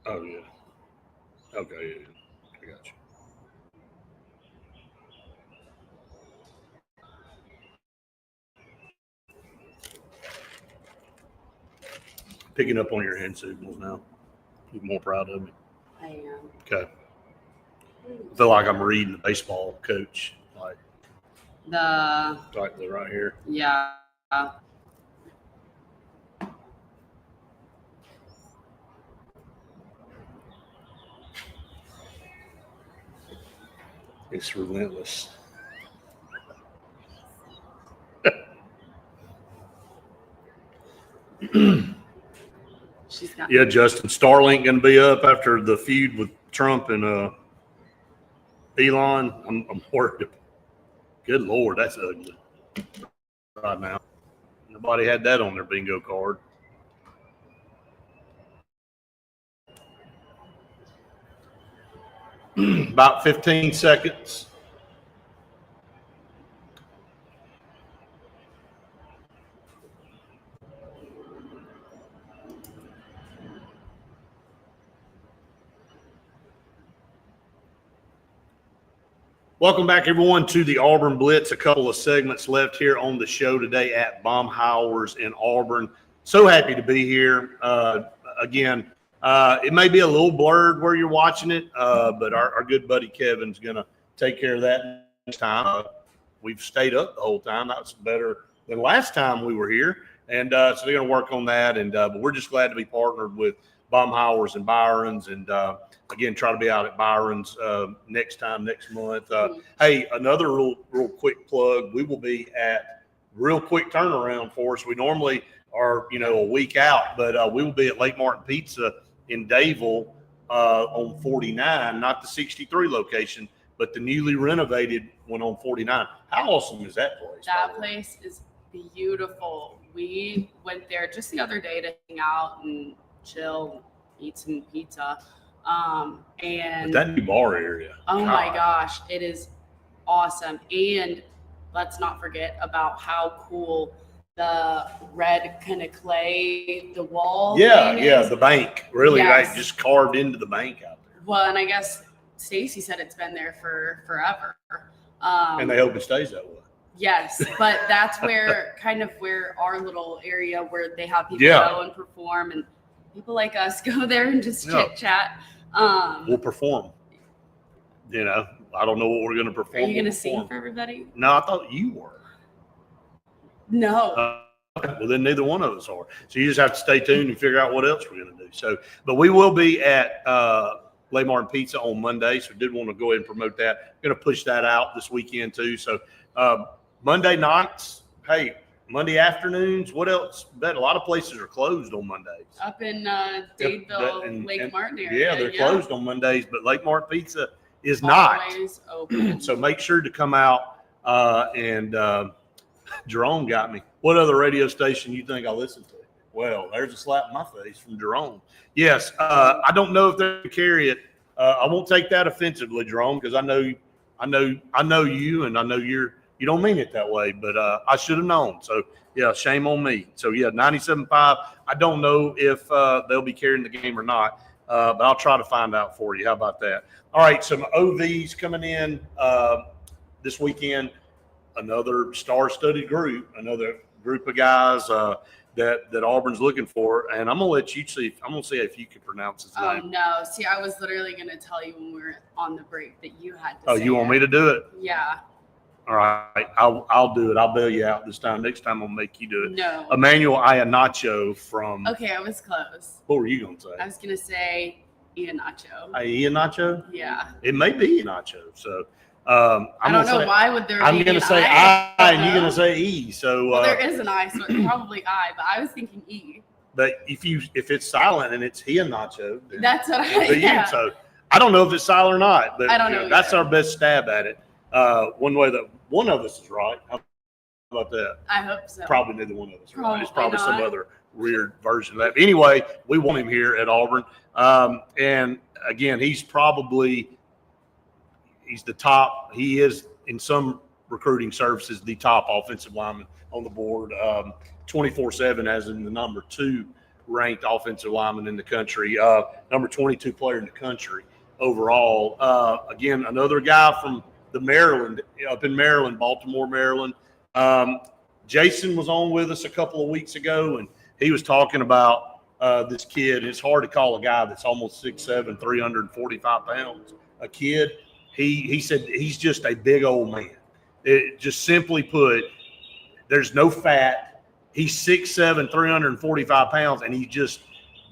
Oh, yeah. Okay, yeah. I got you. Picking up on your hand signals now. You're more proud of me. I am. Okay. I feel like I'm reading a baseball coach, like right here. Yeah. It's relentless. She's got Yeah, Justin, Starlink going to be up after the feud with Trump and Elon. I'm worried. Good Lord, that's ugly right now. Nobody had that on their bingo card. About 15 seconds. Welcome back, everyone, to the Auburn Blitz. A couple of segments left here on the show today at Baumhowers in Auburn. So happy to be here. Again, it may be a little blurred where you're watching it, but our good buddy Kevin's going to take care of that next time. We've stayed up the whole time. That's better than last time we were here. And so they're going to work on that. And but we're just glad to be partnered with Baumhowers and Byron's, and again, try to be out at Byron's next month. Hey, another real quick plug. We will be at real quick turnaround for us. We normally are, a week out, but we will be at Lake Martin Pizza in Dayville on 49, not the 63 location, but the newly renovated one on 49. How awesome is that place? That place is beautiful. We went there just the other day to hang out and chill, eat some pizza. And That new bar area. oh my gosh, it is awesome. And let's not forget about how cool the red kind of clay, the wall. Yeah, thing yeah, is. the bank. Really, Yes. right? Just carved into the bank out there. Well, and I guess Stacy said it's been there for forever. And they hope it stays that way. Yes, but that's where where our little area where they have people Yeah. go and perform, and people like us go there and just Yeah. chit chat. We'll perform. You know, I don't know what we're going to perform. Are you going to We'll sing perform. for everybody? No, I thought you were. No. Well, then neither one of us are. So you just have to stay tuned and figure out what else we're going to do. So, but we will be at Le Martin Pizza on Monday. So did want to go ahead and promote that. Going to push that out this weekend too. So Monday nights, hey, Monday afternoons, what else? Bet a lot of places are closed on Mondays. Up in Dadeville, and- Lake and- Martin area. Yeah, they're closed on Mondays, but Lake Martin Pizza is not. Always open. So make sure to come out and Jerome got me. What other radio station you think I listen to? Well, there's a slap in my face from Jerome. Yes, I don't know if they carry it. I won't take that offensively, Jerome, because I know you, and I know you don't mean it that way, but I should have known. So yeah, shame on me. So yeah, 97.5. I don't know if they'll be carrying the game or not, but I'll try to find out for you. How about that? All right, some OVs coming in this weekend. Another star-studded group, another group of guys that Auburn's looking for, and I'm gonna let you see. I'm gonna see if you can pronounce his Oh name. no! See, I was literally going to tell you when we were on the break that you had to. Oh, say you want it. me to do it? Yeah. All right, I'll do it. I'll bail you out this time. Next time I'll make you do it. No. Emmanuel Iheanacho from. Okay, I was close. What were you gonna I say? was going to say Ian Nacho. Iheanacho? Yeah. It may be Iheanacho. So I I'm don't gonna know say, why would there I'm be gonna an say I, I, and you're gonna say E. So. well, there is an I, so it's probably I, but I was thinking E. But if it's silent and it's Iheanacho, then That's what it'll I. be Yeah. you. So I don't know if it's silent or not, but I don't know that's either. our best stab at it. One way that one of us is right. How about that? I hope so. Probably neither one of us. Right. It's Probably probably some not. other weird version of that. But anyway, we want him here at Auburn. And again, he's the top. He is in some recruiting services the top offensive lineman on the board. 24/7 as in the number 2 ranked offensive lineman in the country, number 22 player in the country overall. Again, another guy from up in Maryland, Baltimore, Maryland. Jason was on with us a couple of weeks ago, and he was talking about this kid. It's hard to call a guy that's almost 6'7", 345 pounds a kid. He said he's just a big old man. It just simply put, there's no fat. He's 6'7", 345 pounds, and he's just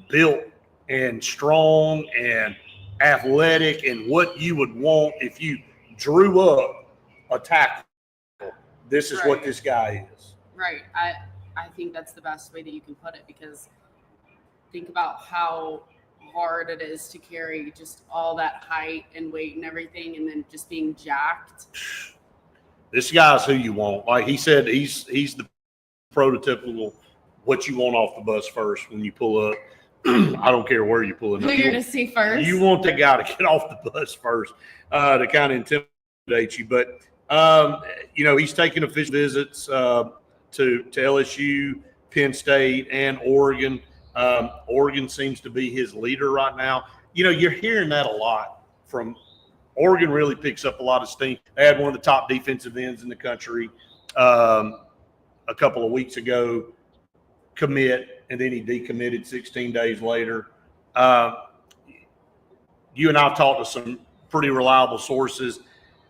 built and strong and athletic and what you would want if you drew up a tackle. This is what Right. this guy is. Right. I think that's the best way that you can put it, because think about how hard it is to carry just all that height and weight and everything, and then just being jacked. This guy's who you want. Like he said, he's the prototypical what you want off the bus first when you pull up. I don't care where you're pulling Who up. you're to see first. You want that guy to get off the bus first to kind of intimidate you. But, he's taking official visits to LSU, Penn State, and Oregon. Oregon seems to be his leader right now. You're hearing that a lot from Oregon. Really picks up a lot of steam. They had one of the top defensive ends in the country a couple of weeks ago commit, and then he decommitted 16 days later. You and I have talked to some pretty reliable sources.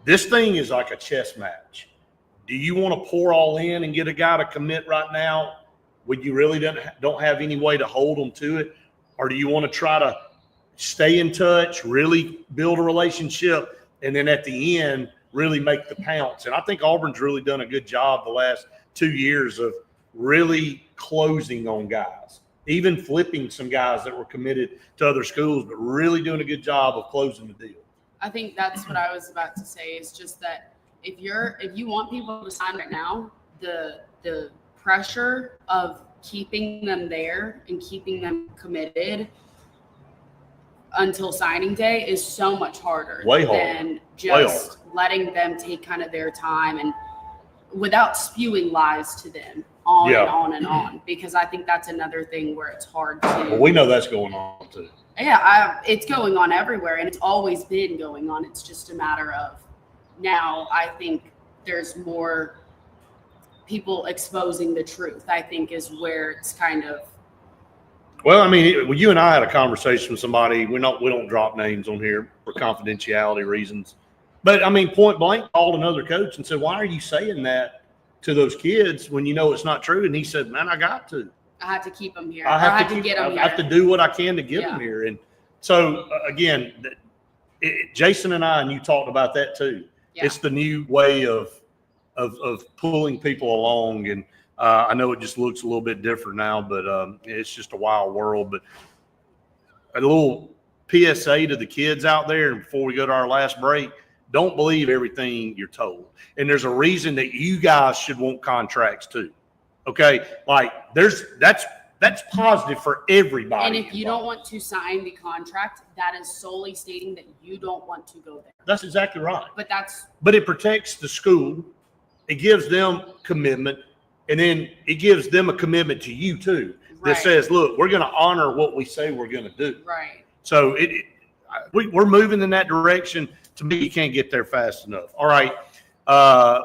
This thing is like a chess match. Do you want to pour all in and get a guy to commit right now when you really don't have any way to hold them to it? Or do you want to try to stay in touch, really build a relationship, and then at the end really make the pounce? And I think Auburn's really done a good job the last 2 years of really closing on guys, even flipping some guys that were committed to other schools, but really doing a good job of closing the deal. I think that's what I was about to say. Is just that if you want people to sign right now, the pressure of keeping them there and keeping them committed until signing day is so much harder Way harder. than just letting them take kind of their time. And without spewing lies to them on Yeah. and on and on, because I think that's another thing where it's hard to. Well, we know that's going on too. Yeah, it's going on everywhere, and it's always been going on. It's just a matter of now. I think there's more people exposing the truth. I think is where it's kind of. Well, I mean, you and I had a conversation with somebody. We don't drop names on here for confidentiality reasons, but I mean, point blank called another coach and said, "Why are you saying that to those kids when you know it's not true?" And he said, "Man, I got to. I had to keep them here. I have to get them I here. have to do what I can to get Yeah. them here." And so again, Jason and I, and you talked about that too. Yeah. It's the new way of pulling people along, and I know it just looks a little bit different now, but it's just a wild world. But a little PSA to the kids out there, and before we go to our last break, don't believe everything you're told. And there's a reason that you guys should want contracts too. Okay, like that's positive for everybody. And if you don't want to sign the contract, that is solely stating that you don't want to go there. That's exactly right. But it protects the school. It gives them commitment, and then it gives them a commitment to you too. That Right. says, "Look, we're going to honor what we say we're going to do." right. So we're moving in that direction. To me, you can't get there fast enough. All right.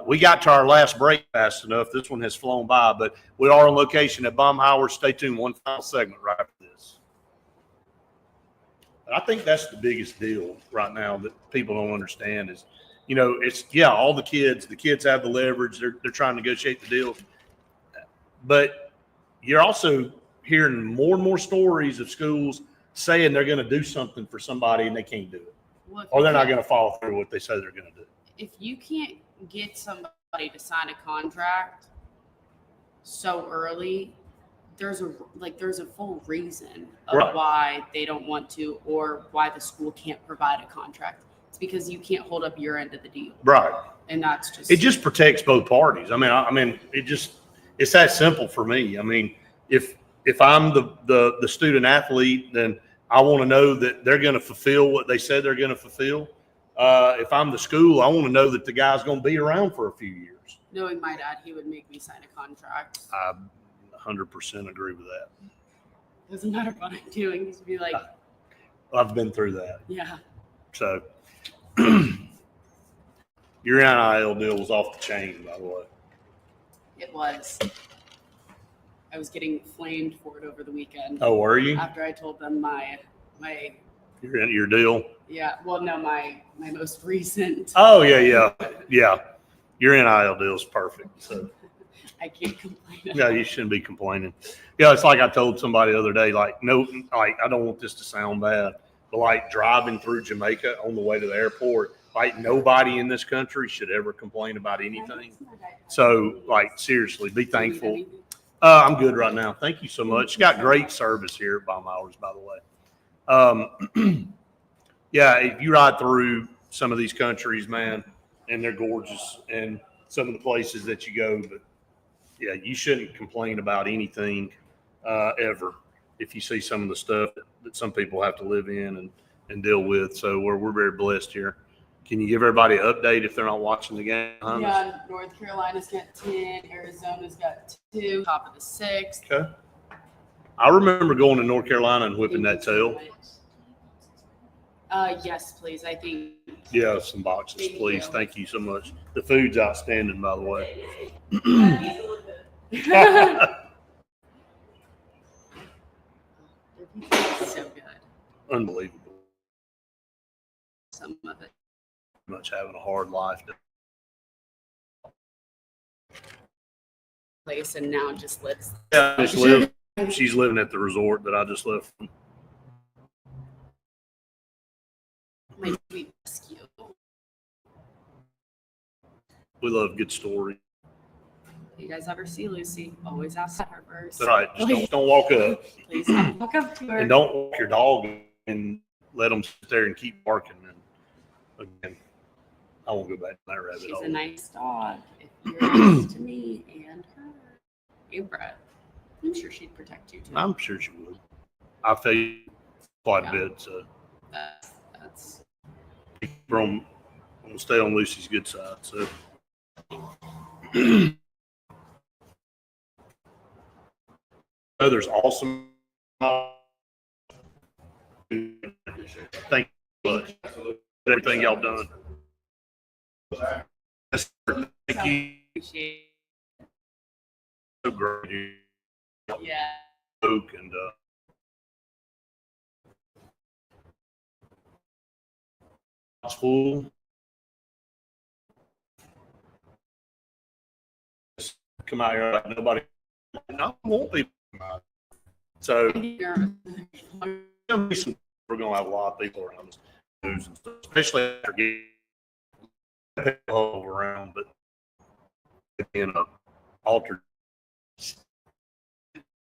We got to our last break fast enough. This one has flown by, but we are on location at Baumhower. Stay tuned. One final segment right after this. I think that's the biggest deal right now that people don't understand is, all the kids have the leverage. They're trying to negotiate the deal. But you're also hearing more and more stories of schools saying they're going to do something for somebody and they can't do it. Well, Or they're not going to follow through what they say they're going to do. if you can't get somebody to sign a contract so early, there's a full reason of Right. why they don't want to, or why the school can't provide a contract. It's because you can't hold up your end of the deal, Right. and that's just It just protects both parties. I mean, it's that simple for me. I mean, if I'm the student athlete, then I want to know that they're going to fulfill what they said they're going to fulfill. If I'm the school, I want to know that the guy's going to be around for a few years. knowing my dad, he would make me sign a contract. I 100% agree with that. Doesn't matter what I'm doing. He'd be like, I've been through that. yeah. So your NIL deal was off the chain, by the way. It was. I was getting flamed for it over the weekend. Oh, were you? After I told them my Your deal? my most recent. Oh, yeah. Your NIL deal is perfect. So I can't complain. yeah, you shouldn't be complaining. Yeah, it's like I told somebody the other day, I don't want this to sound bad, but driving through Jamaica on the way to the airport, nobody in this country should ever complain about anything. So seriously, be thankful. I'm good right now. Thank you so much. Got great service here at Baumhowers, by the way. Yeah, if you ride through some of these countries, man, and they're gorgeous, and some of the places that you go, but yeah, you shouldn't complain about anything ever if you see some of the stuff that some people have to live in and deal with. So we're very blessed here. Can you give everybody an update if they're not watching the game? Yeah, North Carolina's got 10, Arizona's got 2, top of the 6th. Okay. I remember going to North Carolina and whipping that tail. Yes, please. I think. Yeah, some boxes, Thank please. you. Thank you so much. The food's outstanding, by the way. So good. Unbelievable. Some of it. Much having a hard life. Place and now just lives. Yeah, she's living at the resort that I just left from. My sweet rescue. We love good stories. You guys ever see Lucy? Always ask her first. That's right. Just don't walk up. Please don't walk up to her. And don't walk your dog and let them sit there and keep barking. And again, I won't go back to that rabbit hole. She's a nice dog. If you're nice to me and her. And Brett. I'm sure she'd protect you too. I'm sure she would. I feel you quite a bit. So That's I'm gonna stay on Lucy's good side. So There's awesome. Thank you much. Everything y'all done. Thank you. So great. Yeah. Oak and it's full. Just come out here like nobody. I won't be. So we're gonna have a lot of people around this news and stuff, especially after getting people around, but in a altered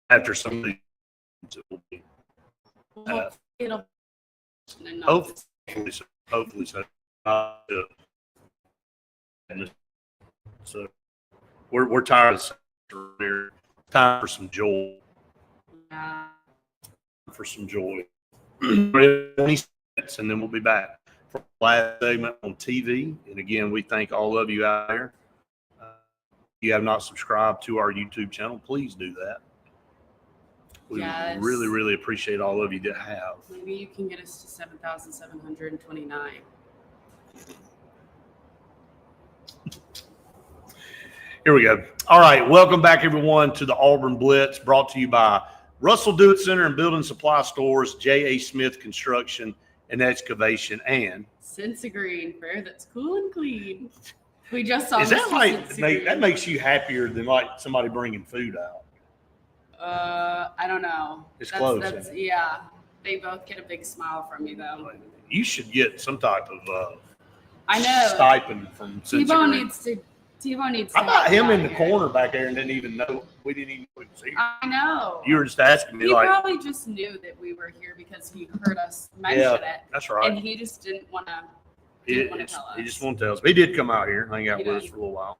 after some of these, it will be. Hopefully so. So we're tired of time for some joy. For some joy. 20 minutes, and then we'll be back for the last segment on TV. And again, we thank all of you out there. If you have not subscribed to our YouTube channel, please do that. We really, really appreciate all of you that have. Maybe you can get us to 7,729. Here we go. All right. Welcome back, everyone, to the Auburn Blitz, brought to you by Russell Do-It Center and Building Supply Stores, J.A. Smith Construction and Excavation, and Sense Green Fair that's cool and clean. We just saw. Is that like that makes you happier than like somebody bringing food out? I don't know. It's close. Yeah. They both get a big smile from me though. You should get some type of I know stipend from T-Bone needs to. I got him in the corner back there and didn't even know. We didn't even know he was here. I know. You were just asking me he like. He probably just knew that we were here because he heard us mention it. That's right. And he just didn't want to. He just won't tell us. He did come out here and hang out with us for a little while.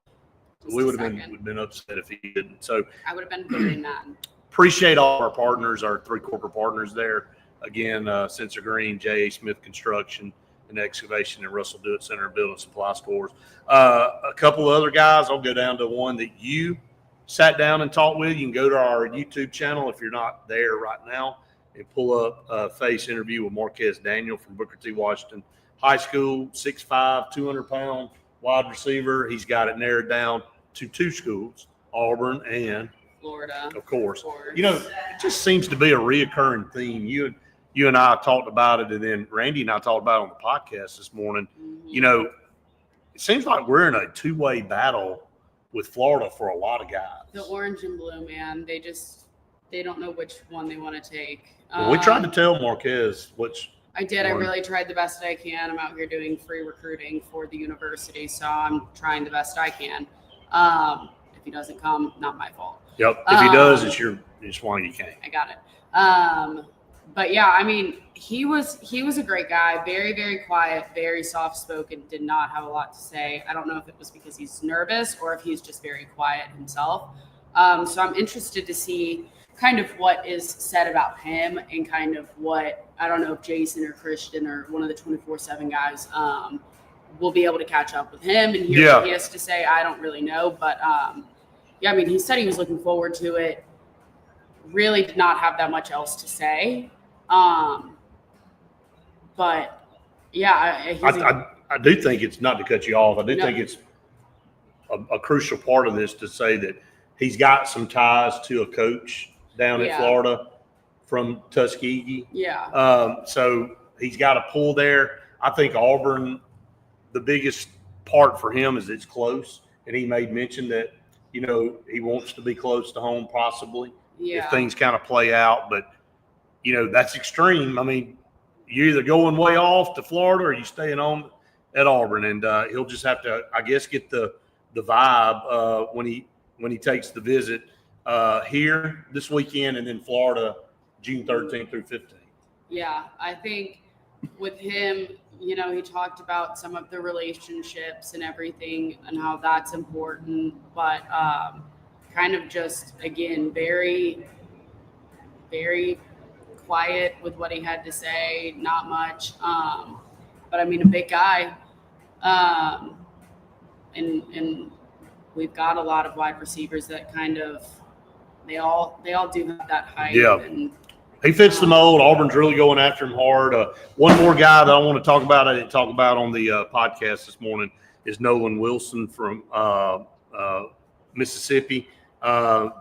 We would have been upset if he didn't. So I would have been very mad. Appreciate all our partners, our 3 corporate partners there. Again, Sensor Green, J.A. Smith Construction and Excavation, and Russell Do-It Center and Building Supply Stores. A couple of other guys, I'll go down to one that you sat down and talked with. You can go to our YouTube channel if you're not there right now and pull up a face interview with Marquez Daniel from Booker T. Washington High School, 6'5", 200-pound wide receiver. He's got it narrowed down to 2 schools, Auburn and Florida. Of course. You know, it just seems to be a reoccurring theme. You and I talked about it, and then Randy and I talked about it on the podcast this morning. Mm-hmm. You know, it seems like we're in a 2-way battle with Florida for a lot of guys. The orange and blue, man, they don't know which one they want to take. Well, we tried to tell Marquez which. I did. I really tried the best I can. I'm out here doing free recruiting for the university, so I'm trying the best I can. If he doesn't come, not my fault. Yep. If he does, it's why you can't. I got it. But yeah, I mean, he was a great guy. Very, very quiet, very soft spoken. Did not have a lot to say. I don't know if it was because he's nervous or if he's just very quiet himself. So I'm interested to see kind of what is said about him and kind of what, I don't know if Jason or Christian or one of the 24/7 guys will be able to catch up with him and hear what he has to say. I don't really know. But, yeah, I mean, he said he was looking forward to it. Really did not have that much else to say. But, yeah. I do think it's, not to cut you off, I do think it's a crucial part of this to say that he's got some ties to a coach down in Florida from Tuskegee. Yeah. So he's got a pull there. I think Auburn, the biggest part for him is it's close. And he made mention that, you know, he wants to be close to home possibly if things kind of play out. But, you know, that's extreme. I mean, you're either going way off to Florida or you staying on at Auburn. And he'll just have to, I guess, get the vibe when he takes the visit here this weekend and then Florida June 13th through 15th. Yeah, I think with him, you know, he talked about some of the relationships and everything and how that's important, but kind of just, again, very, very quiet with what he had to say, not much. But I mean, a big guy. And we've got a lot of wide receivers that kind of they all do have that height. Yeah. And he fits the mold. Auburn's really going after him hard. One more guy that I want to talk about, I didn't talk about on the podcast this morning, is Nolan Wilson from Mississippi.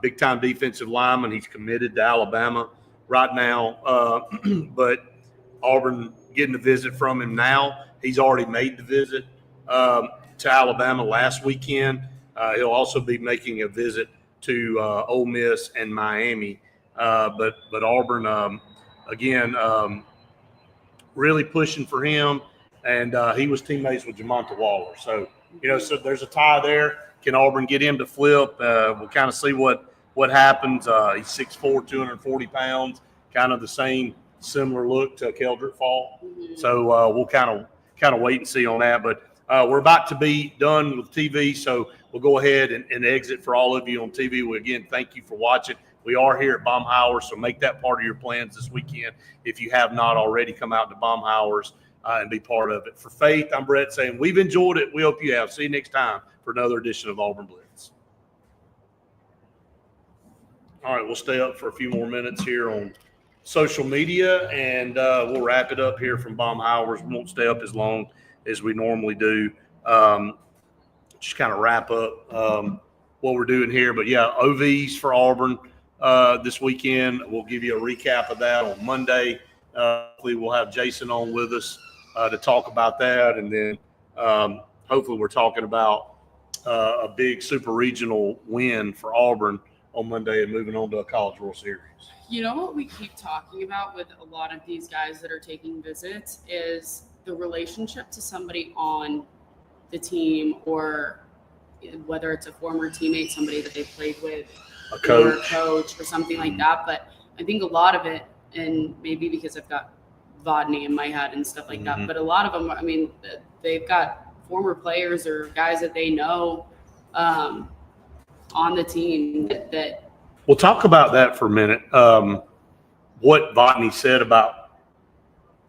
Big-time defensive lineman. He's committed to Alabama right now. But Auburn getting a visit from him now. He's already made the visit to Alabama last weekend. He'll also be making a visit to Ole Miss and Miami. But Auburn, again, really pushing for him. And he was teammates with Jamonta Waller. So, so there's a tie there. Can Auburn get him to flip? We'll kind of see what happens. He's 6'4", 240 pounds, kind of the same similar look to Keldrick Fall. Mhm. So we'll kind of wait and see on that. But we're about to be done with TV, so we'll go ahead and exit for all of you on TV. We, again, thank you for watching. We are here at Baumhower, so make that part of your plans this weekend. If you have not already, come out to Baumhowers and be part of it. For Faith, I'm Brett saying we've enjoyed it. We hope you have. See you next time for another edition of Auburn Blitz. All right, we'll stay up for a few more minutes here on social media, and we'll wrap it up here from Baumhowers. We won't stay up as long as we normally do. Just kind of wrap up what we're doing here. But, yeah, OVs for Auburn this weekend. We'll give you a recap of that on Monday. Hopefully we'll have Jason on with us to talk about that. And then hopefully we're talking about a big super regional win for Auburn on Monday and moving on to a College World Series. You know what we keep talking about with a lot of these guys that are taking visits is the relationship to somebody on the team, or whether it's a former teammate, somebody that they played with, A coach. or a coach or something like that. But I think a lot of it, and maybe because I've got Vodney in my head and stuff like that, but a lot of them, I mean, they've got former players or guys that they know on the team that We'll talk about that for a minute. What Vodney said about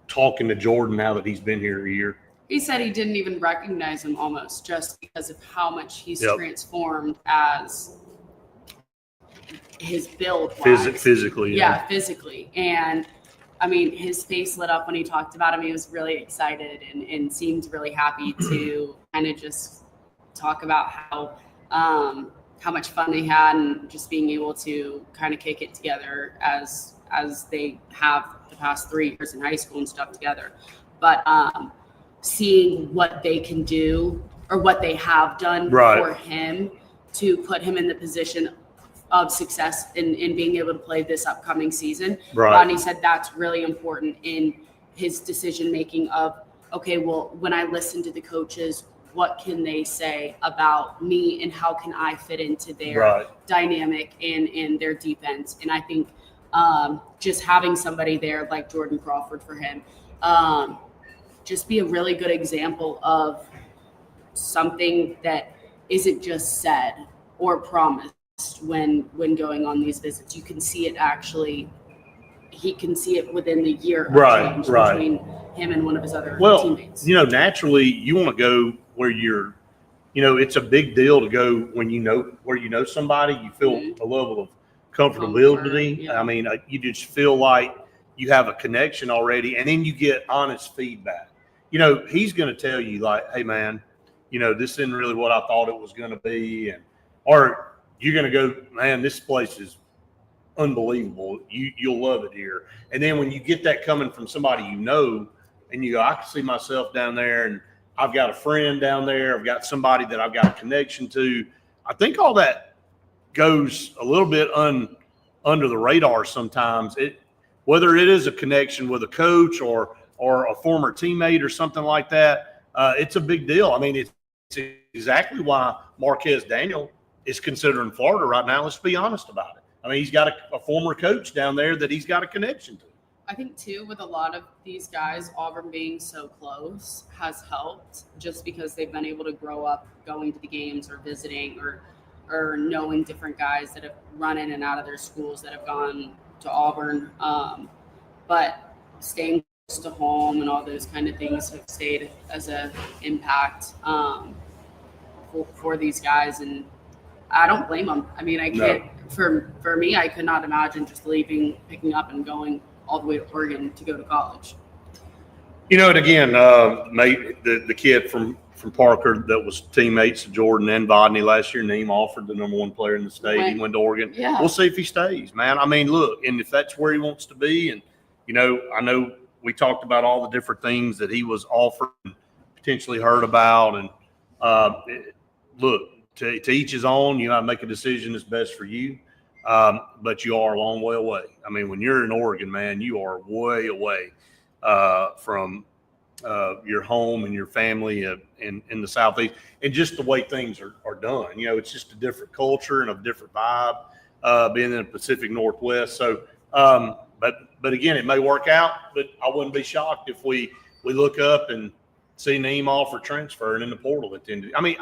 talking to Jordan now that he's been here a year. he said he didn't even recognize him almost, just because of how much he's Yep. transformed as his build. Physically. Yeah, physically. And I mean, his face lit up when he talked about him. He was really excited and seemed really happy to kind of just talk about how much fun they had and just being able to kind of kick it together as they have the past 3 years in high school and stuff together. But seeing what they can do or what they have done Right. for him to put him in the position of success in being able to play this upcoming season. Right. Rodney said that's really important in his decision making of, okay, well, when I listen to the coaches, what can they say about me and how can I fit into their Right. dynamic and their defense? And I think just having somebody there like Jordan Crawford for him, just be a really good example of something that isn't just said or promised when going on these visits. You can see it actually. He can see it within the year of change between him and one of his other teammates. Naturally, you want to go where you're, it's a big deal to go when where you know somebody, you feel a level of comfortability. Yeah. I mean, you just feel like you have a connection already, and then you get honest feedback. He's going to tell you like, hey man, this isn't really what I thought it was going to be. Or you're going to go, man, this place is unbelievable. You'll love it here. And then when you get that coming from somebody and you go, I can see myself down there, and I've got a friend down there, I've got somebody that I've got a connection to. I think all that goes a little bit under the radar sometimes. Whether it is a connection with a coach or a former teammate or something like that, it's a big deal. I mean, it's exactly why Marquez Daniel is considering Florida right now. Let's be honest about it. I mean, he's got a former coach down there that he's got a connection to. I think, too, with a lot of these guys, Auburn being so close has helped just because they've been able to grow up going to the games or visiting or knowing different guys that have run in and out of their schools that have gone to Auburn. But staying close to home and all those kind of things have stayed as an impact for these guys. And I don't blame them. I mean, I No. can't. For me, I could not imagine just leaving, picking up, and going all the way to Oregon to go to college. You know, and again, mate, the kid from Parker that was teammates of Jordan and Bodney last year, Neem offered the #1 player in the state. He went to Oregon. Yeah. We'll see if he stays, man. I mean, look, and if that's where he wants to be, and you know, I know we talked about all the different things that he was offered and potentially heard about, and look, to each his own. You know, make a decision that's best for you. But you are a long way away. I mean, when you're in Oregon, man, you are way away from your home and your family in the Southeast, and just the way things are done. You know, it's just a different culture and a different vibe being in the Pacific Northwest. So, but again, it may work out, but I wouldn't be shocked if we look up and see Neem offer transferring in the portal at the end. I mean,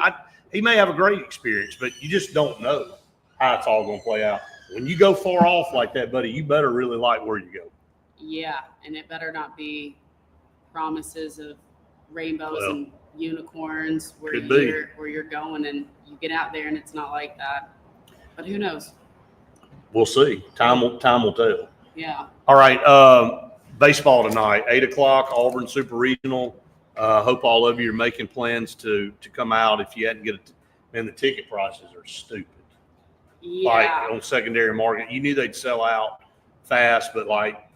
he may have a great experience, but you just don't know how it's all going to play out. When you go far off like that, buddy, you better really like where you go. Yeah, and it better not be promises of rainbows and unicorns where you're going and you get out there and it's not like that. But who knows? We'll see. Time will tell. Yeah. All right. Baseball tonight, 8:00, Auburn Super Regional. Hope all of you are making plans to come out. If you hadn't get it, man, the ticket prices are stupid. Yeah. Like on secondary market, you knew they'd sell out fast, but like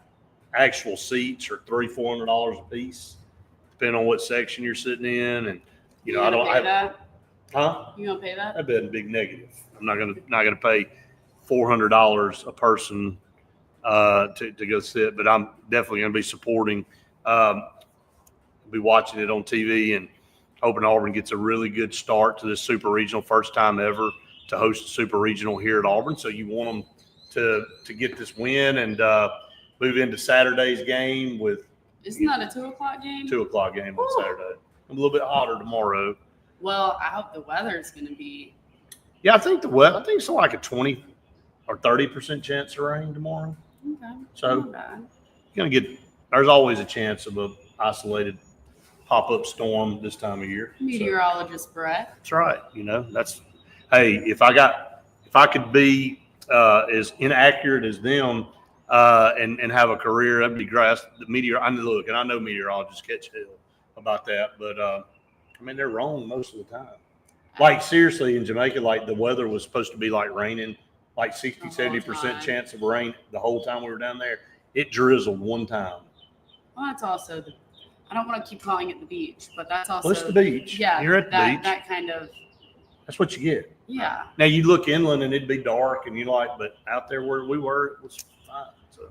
actual seats are $300-$400 a piece, depending on what section you're sitting in. And you know, pay that? Huh? You gonna pay that? That'd be a big negative. I'm not gonna pay $400 a person to go sit, but I'm definitely gonna be supporting. Be watching it on TV and hoping Auburn gets a really good start to this Super Regional, first time ever to host a Super Regional here at Auburn. So you want them to get this win and move into Saturday's game with. Isn't that a 2:00 game? 2:00 game on Saturday. A little bit hotter tomorrow. Well, I hope the weather's going to be. Yeah, I think it's like a 20 or 30% chance of rain tomorrow. Okay. So Not bad. you're gonna get. There's always a chance of a isolated pop-up storm this time of year. Meteorologist Brett. That's right. You know, hey, if I could be as inaccurate as them and have a career, that'd be great. I know meteorologists catch hell about that, but I mean, they're wrong most of the time. Like seriously, in Jamaica, like the weather was supposed to be like raining, like 60-70% chance of rain the whole time we were down there. It drizzled one time. Well, that's also I don't want to keep calling it the beach, but that's also. Well, it's the beach. Yeah, you're at the beach. That kind of. That's what you get. Yeah. Now you look inland and it'd be dark, and but out there where we were, it was fine. So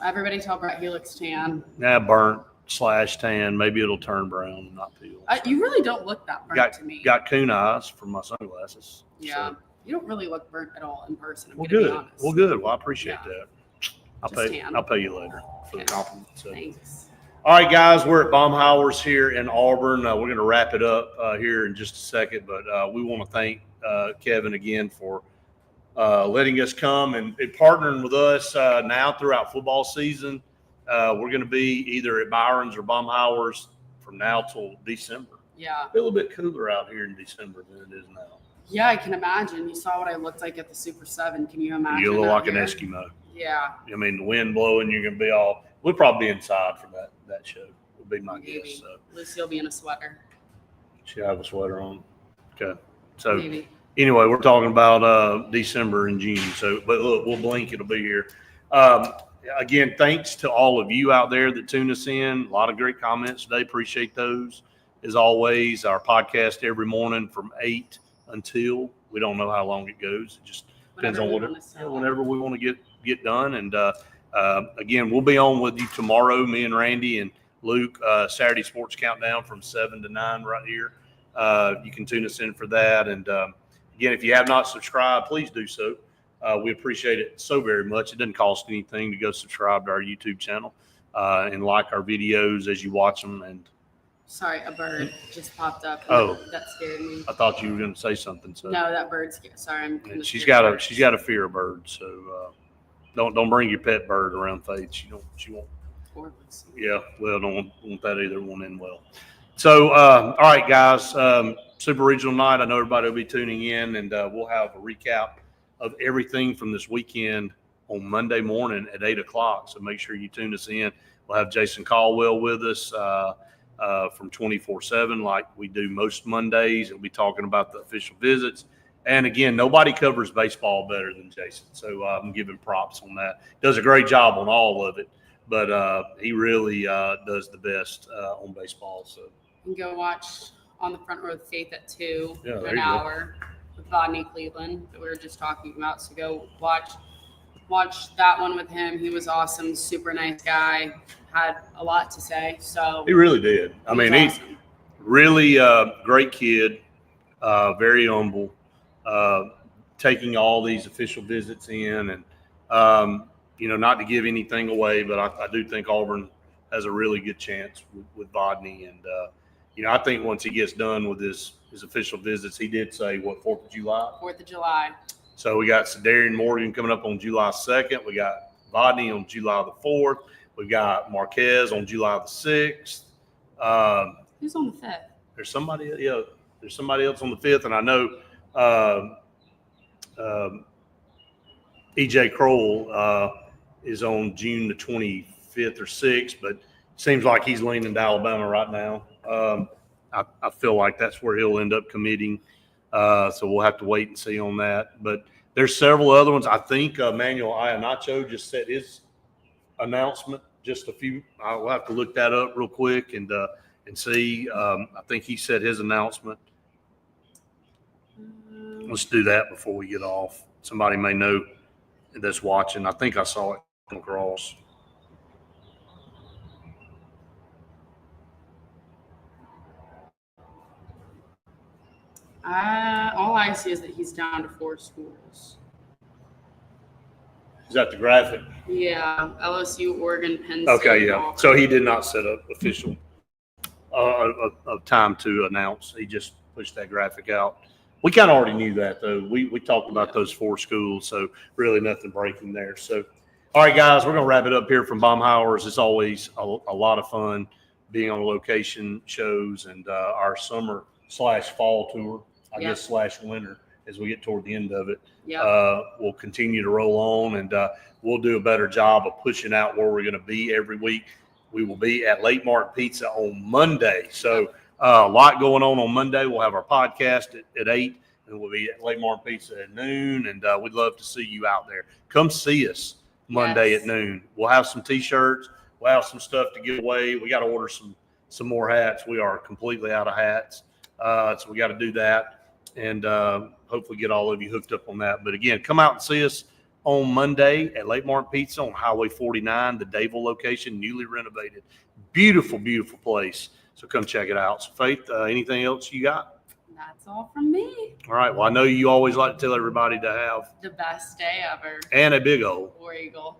everybody tell Brett he looks tan. burnt / tan. Maybe it'll turn brown and not peel. You really don't look that burnt to me. Got coon eyes from my sunglasses. Yeah. So. You don't really look burnt at all in person. Well, good. Well, I appreciate that. Tan. I'll pay you later for the compliment. So. Thanks. All right, guys, we're at Baumhowers here in Auburn. We're going to wrap it up here in just a second, but we want to thank Kevin again for letting us come and partnering with us now throughout football season. We're going to be either at Byron's or Baumhowers from now till December. Yeah. It's a little bit cooler out here in December than it is now. Yeah, I can imagine. You saw what I looked like at the Super 7. Can you imagine? You look like an Eskimo. Yeah. I mean, the wind blowing, you're going to be all – we'll probably be inside for that show would be my guess. So. Lucy will be in a sweater. She'll have a sweater on. Okay. So Maybe. Anyway, we're talking about December and June. So, but look, we'll blink. It'll be here. Again, thanks to all of you out there that tune us in. A lot of great comments today. Appreciate those. As always, our podcast every morning from 8 until we don't know how long it goes. It just depends on whenever we want to get done. And again, we'll be on with you tomorrow, me and Randy and Luke, Saturday Sports Countdown from 7 to 9 right here. You can tune us in for that. And again, if you have not subscribed, please do so. We appreciate it so very much. It doesn't cost anything to go subscribe to our YouTube channel and like our videos as you watch them. And sorry, a bird just popped up. Oh, that scared me. I thought you were going to say something. So no, that bird scared. Sorry, she's got a fear of birds. So don't bring your pet bird around Faith. She won't. Yeah, well, don't want that either. Won't end well. So all right, guys. Super Regional night. I know everybody will be tuning in, and we'll have a recap of everything from this weekend on Monday morning at 8 o'clock. So make sure you tune us in. We'll have Jason Caldwell with us from 24/7 like we do most Mondays. He'll be talking about the official visits. And again, nobody covers baseball better than Jason. So I'm giving props on that. Does a great job on all of it, but he really does the best on baseball. So You can go watch On the Front Row with Faith at 2 Yeah, for there an you go. hour with Rodney Cleveland that we were just talking about. So go watch that one with him. He was awesome, super nice guy, had a lot to say. So he really did. I mean, was he's awesome. really great kid, very humble, taking all these official visits in. And, not to give anything away, but I do think Auburn has a really good chance with Bodney. And, I think once he gets done with his official visits, he did say, 4th of July? 4th of July. So we got Sedarian Morgan coming up on July 2nd. We got Bodney on July the 4th. We got Marquez on July the 6th. Who's on the 5th? There's somebody else on the 5th, and I know EJ Kroll is on June the 25th or 6th, but seems like he's leaning to Alabama right now. I feel like that's where he'll end up committing. So we'll have to wait and see on that. But there's several other ones. I think Manuel Iannacho just set his announcement just a few. I will have to look that up real quick and see. I think he set his announcement. Let's do that before we get off. Somebody may know that's watching. I think I saw it come across. All I see is that he's down to 4 schools. Is that the graphic? Yeah, LSU, Oregon, Penn State. Okay, yeah. Auburn. So he did not set up official of time to announce. He just pushed that graphic out. We kind of already knew that, though. We talked about those 4 schools, so really nothing breaking there. So, all right, guys, we're going to wrap it up here from Baumhowers. It's always a lot of fun being on location shows and our summer/fall tour, I guess, /winter as we get toward the end of it. Yeah. We'll continue to roll on, and we'll do a better job of pushing out where we're going to be every week. We will be at Late Mark Pizza on Monday. So a lot going on Monday. We'll have our podcast at 8, and we'll be at Late Mark Pizza at noon, and we'd love to see you out there. Come see us Monday at noon. We'll have some T-shirts. We'll have some stuff to give away. We got to order some more hats. We are completely out of hats, so we got to do that, and hopefully get all of you hooked up on that. But again, come out and see us on Monday at Lake Martin Pizza on Highway 49, the Dayville location, newly renovated. Beautiful, beautiful place. So come check it out. So Faith, anything else you got? That's all from me. All right. Well, I know you always like to tell everybody to have The best day ever. and a big old War Eagle.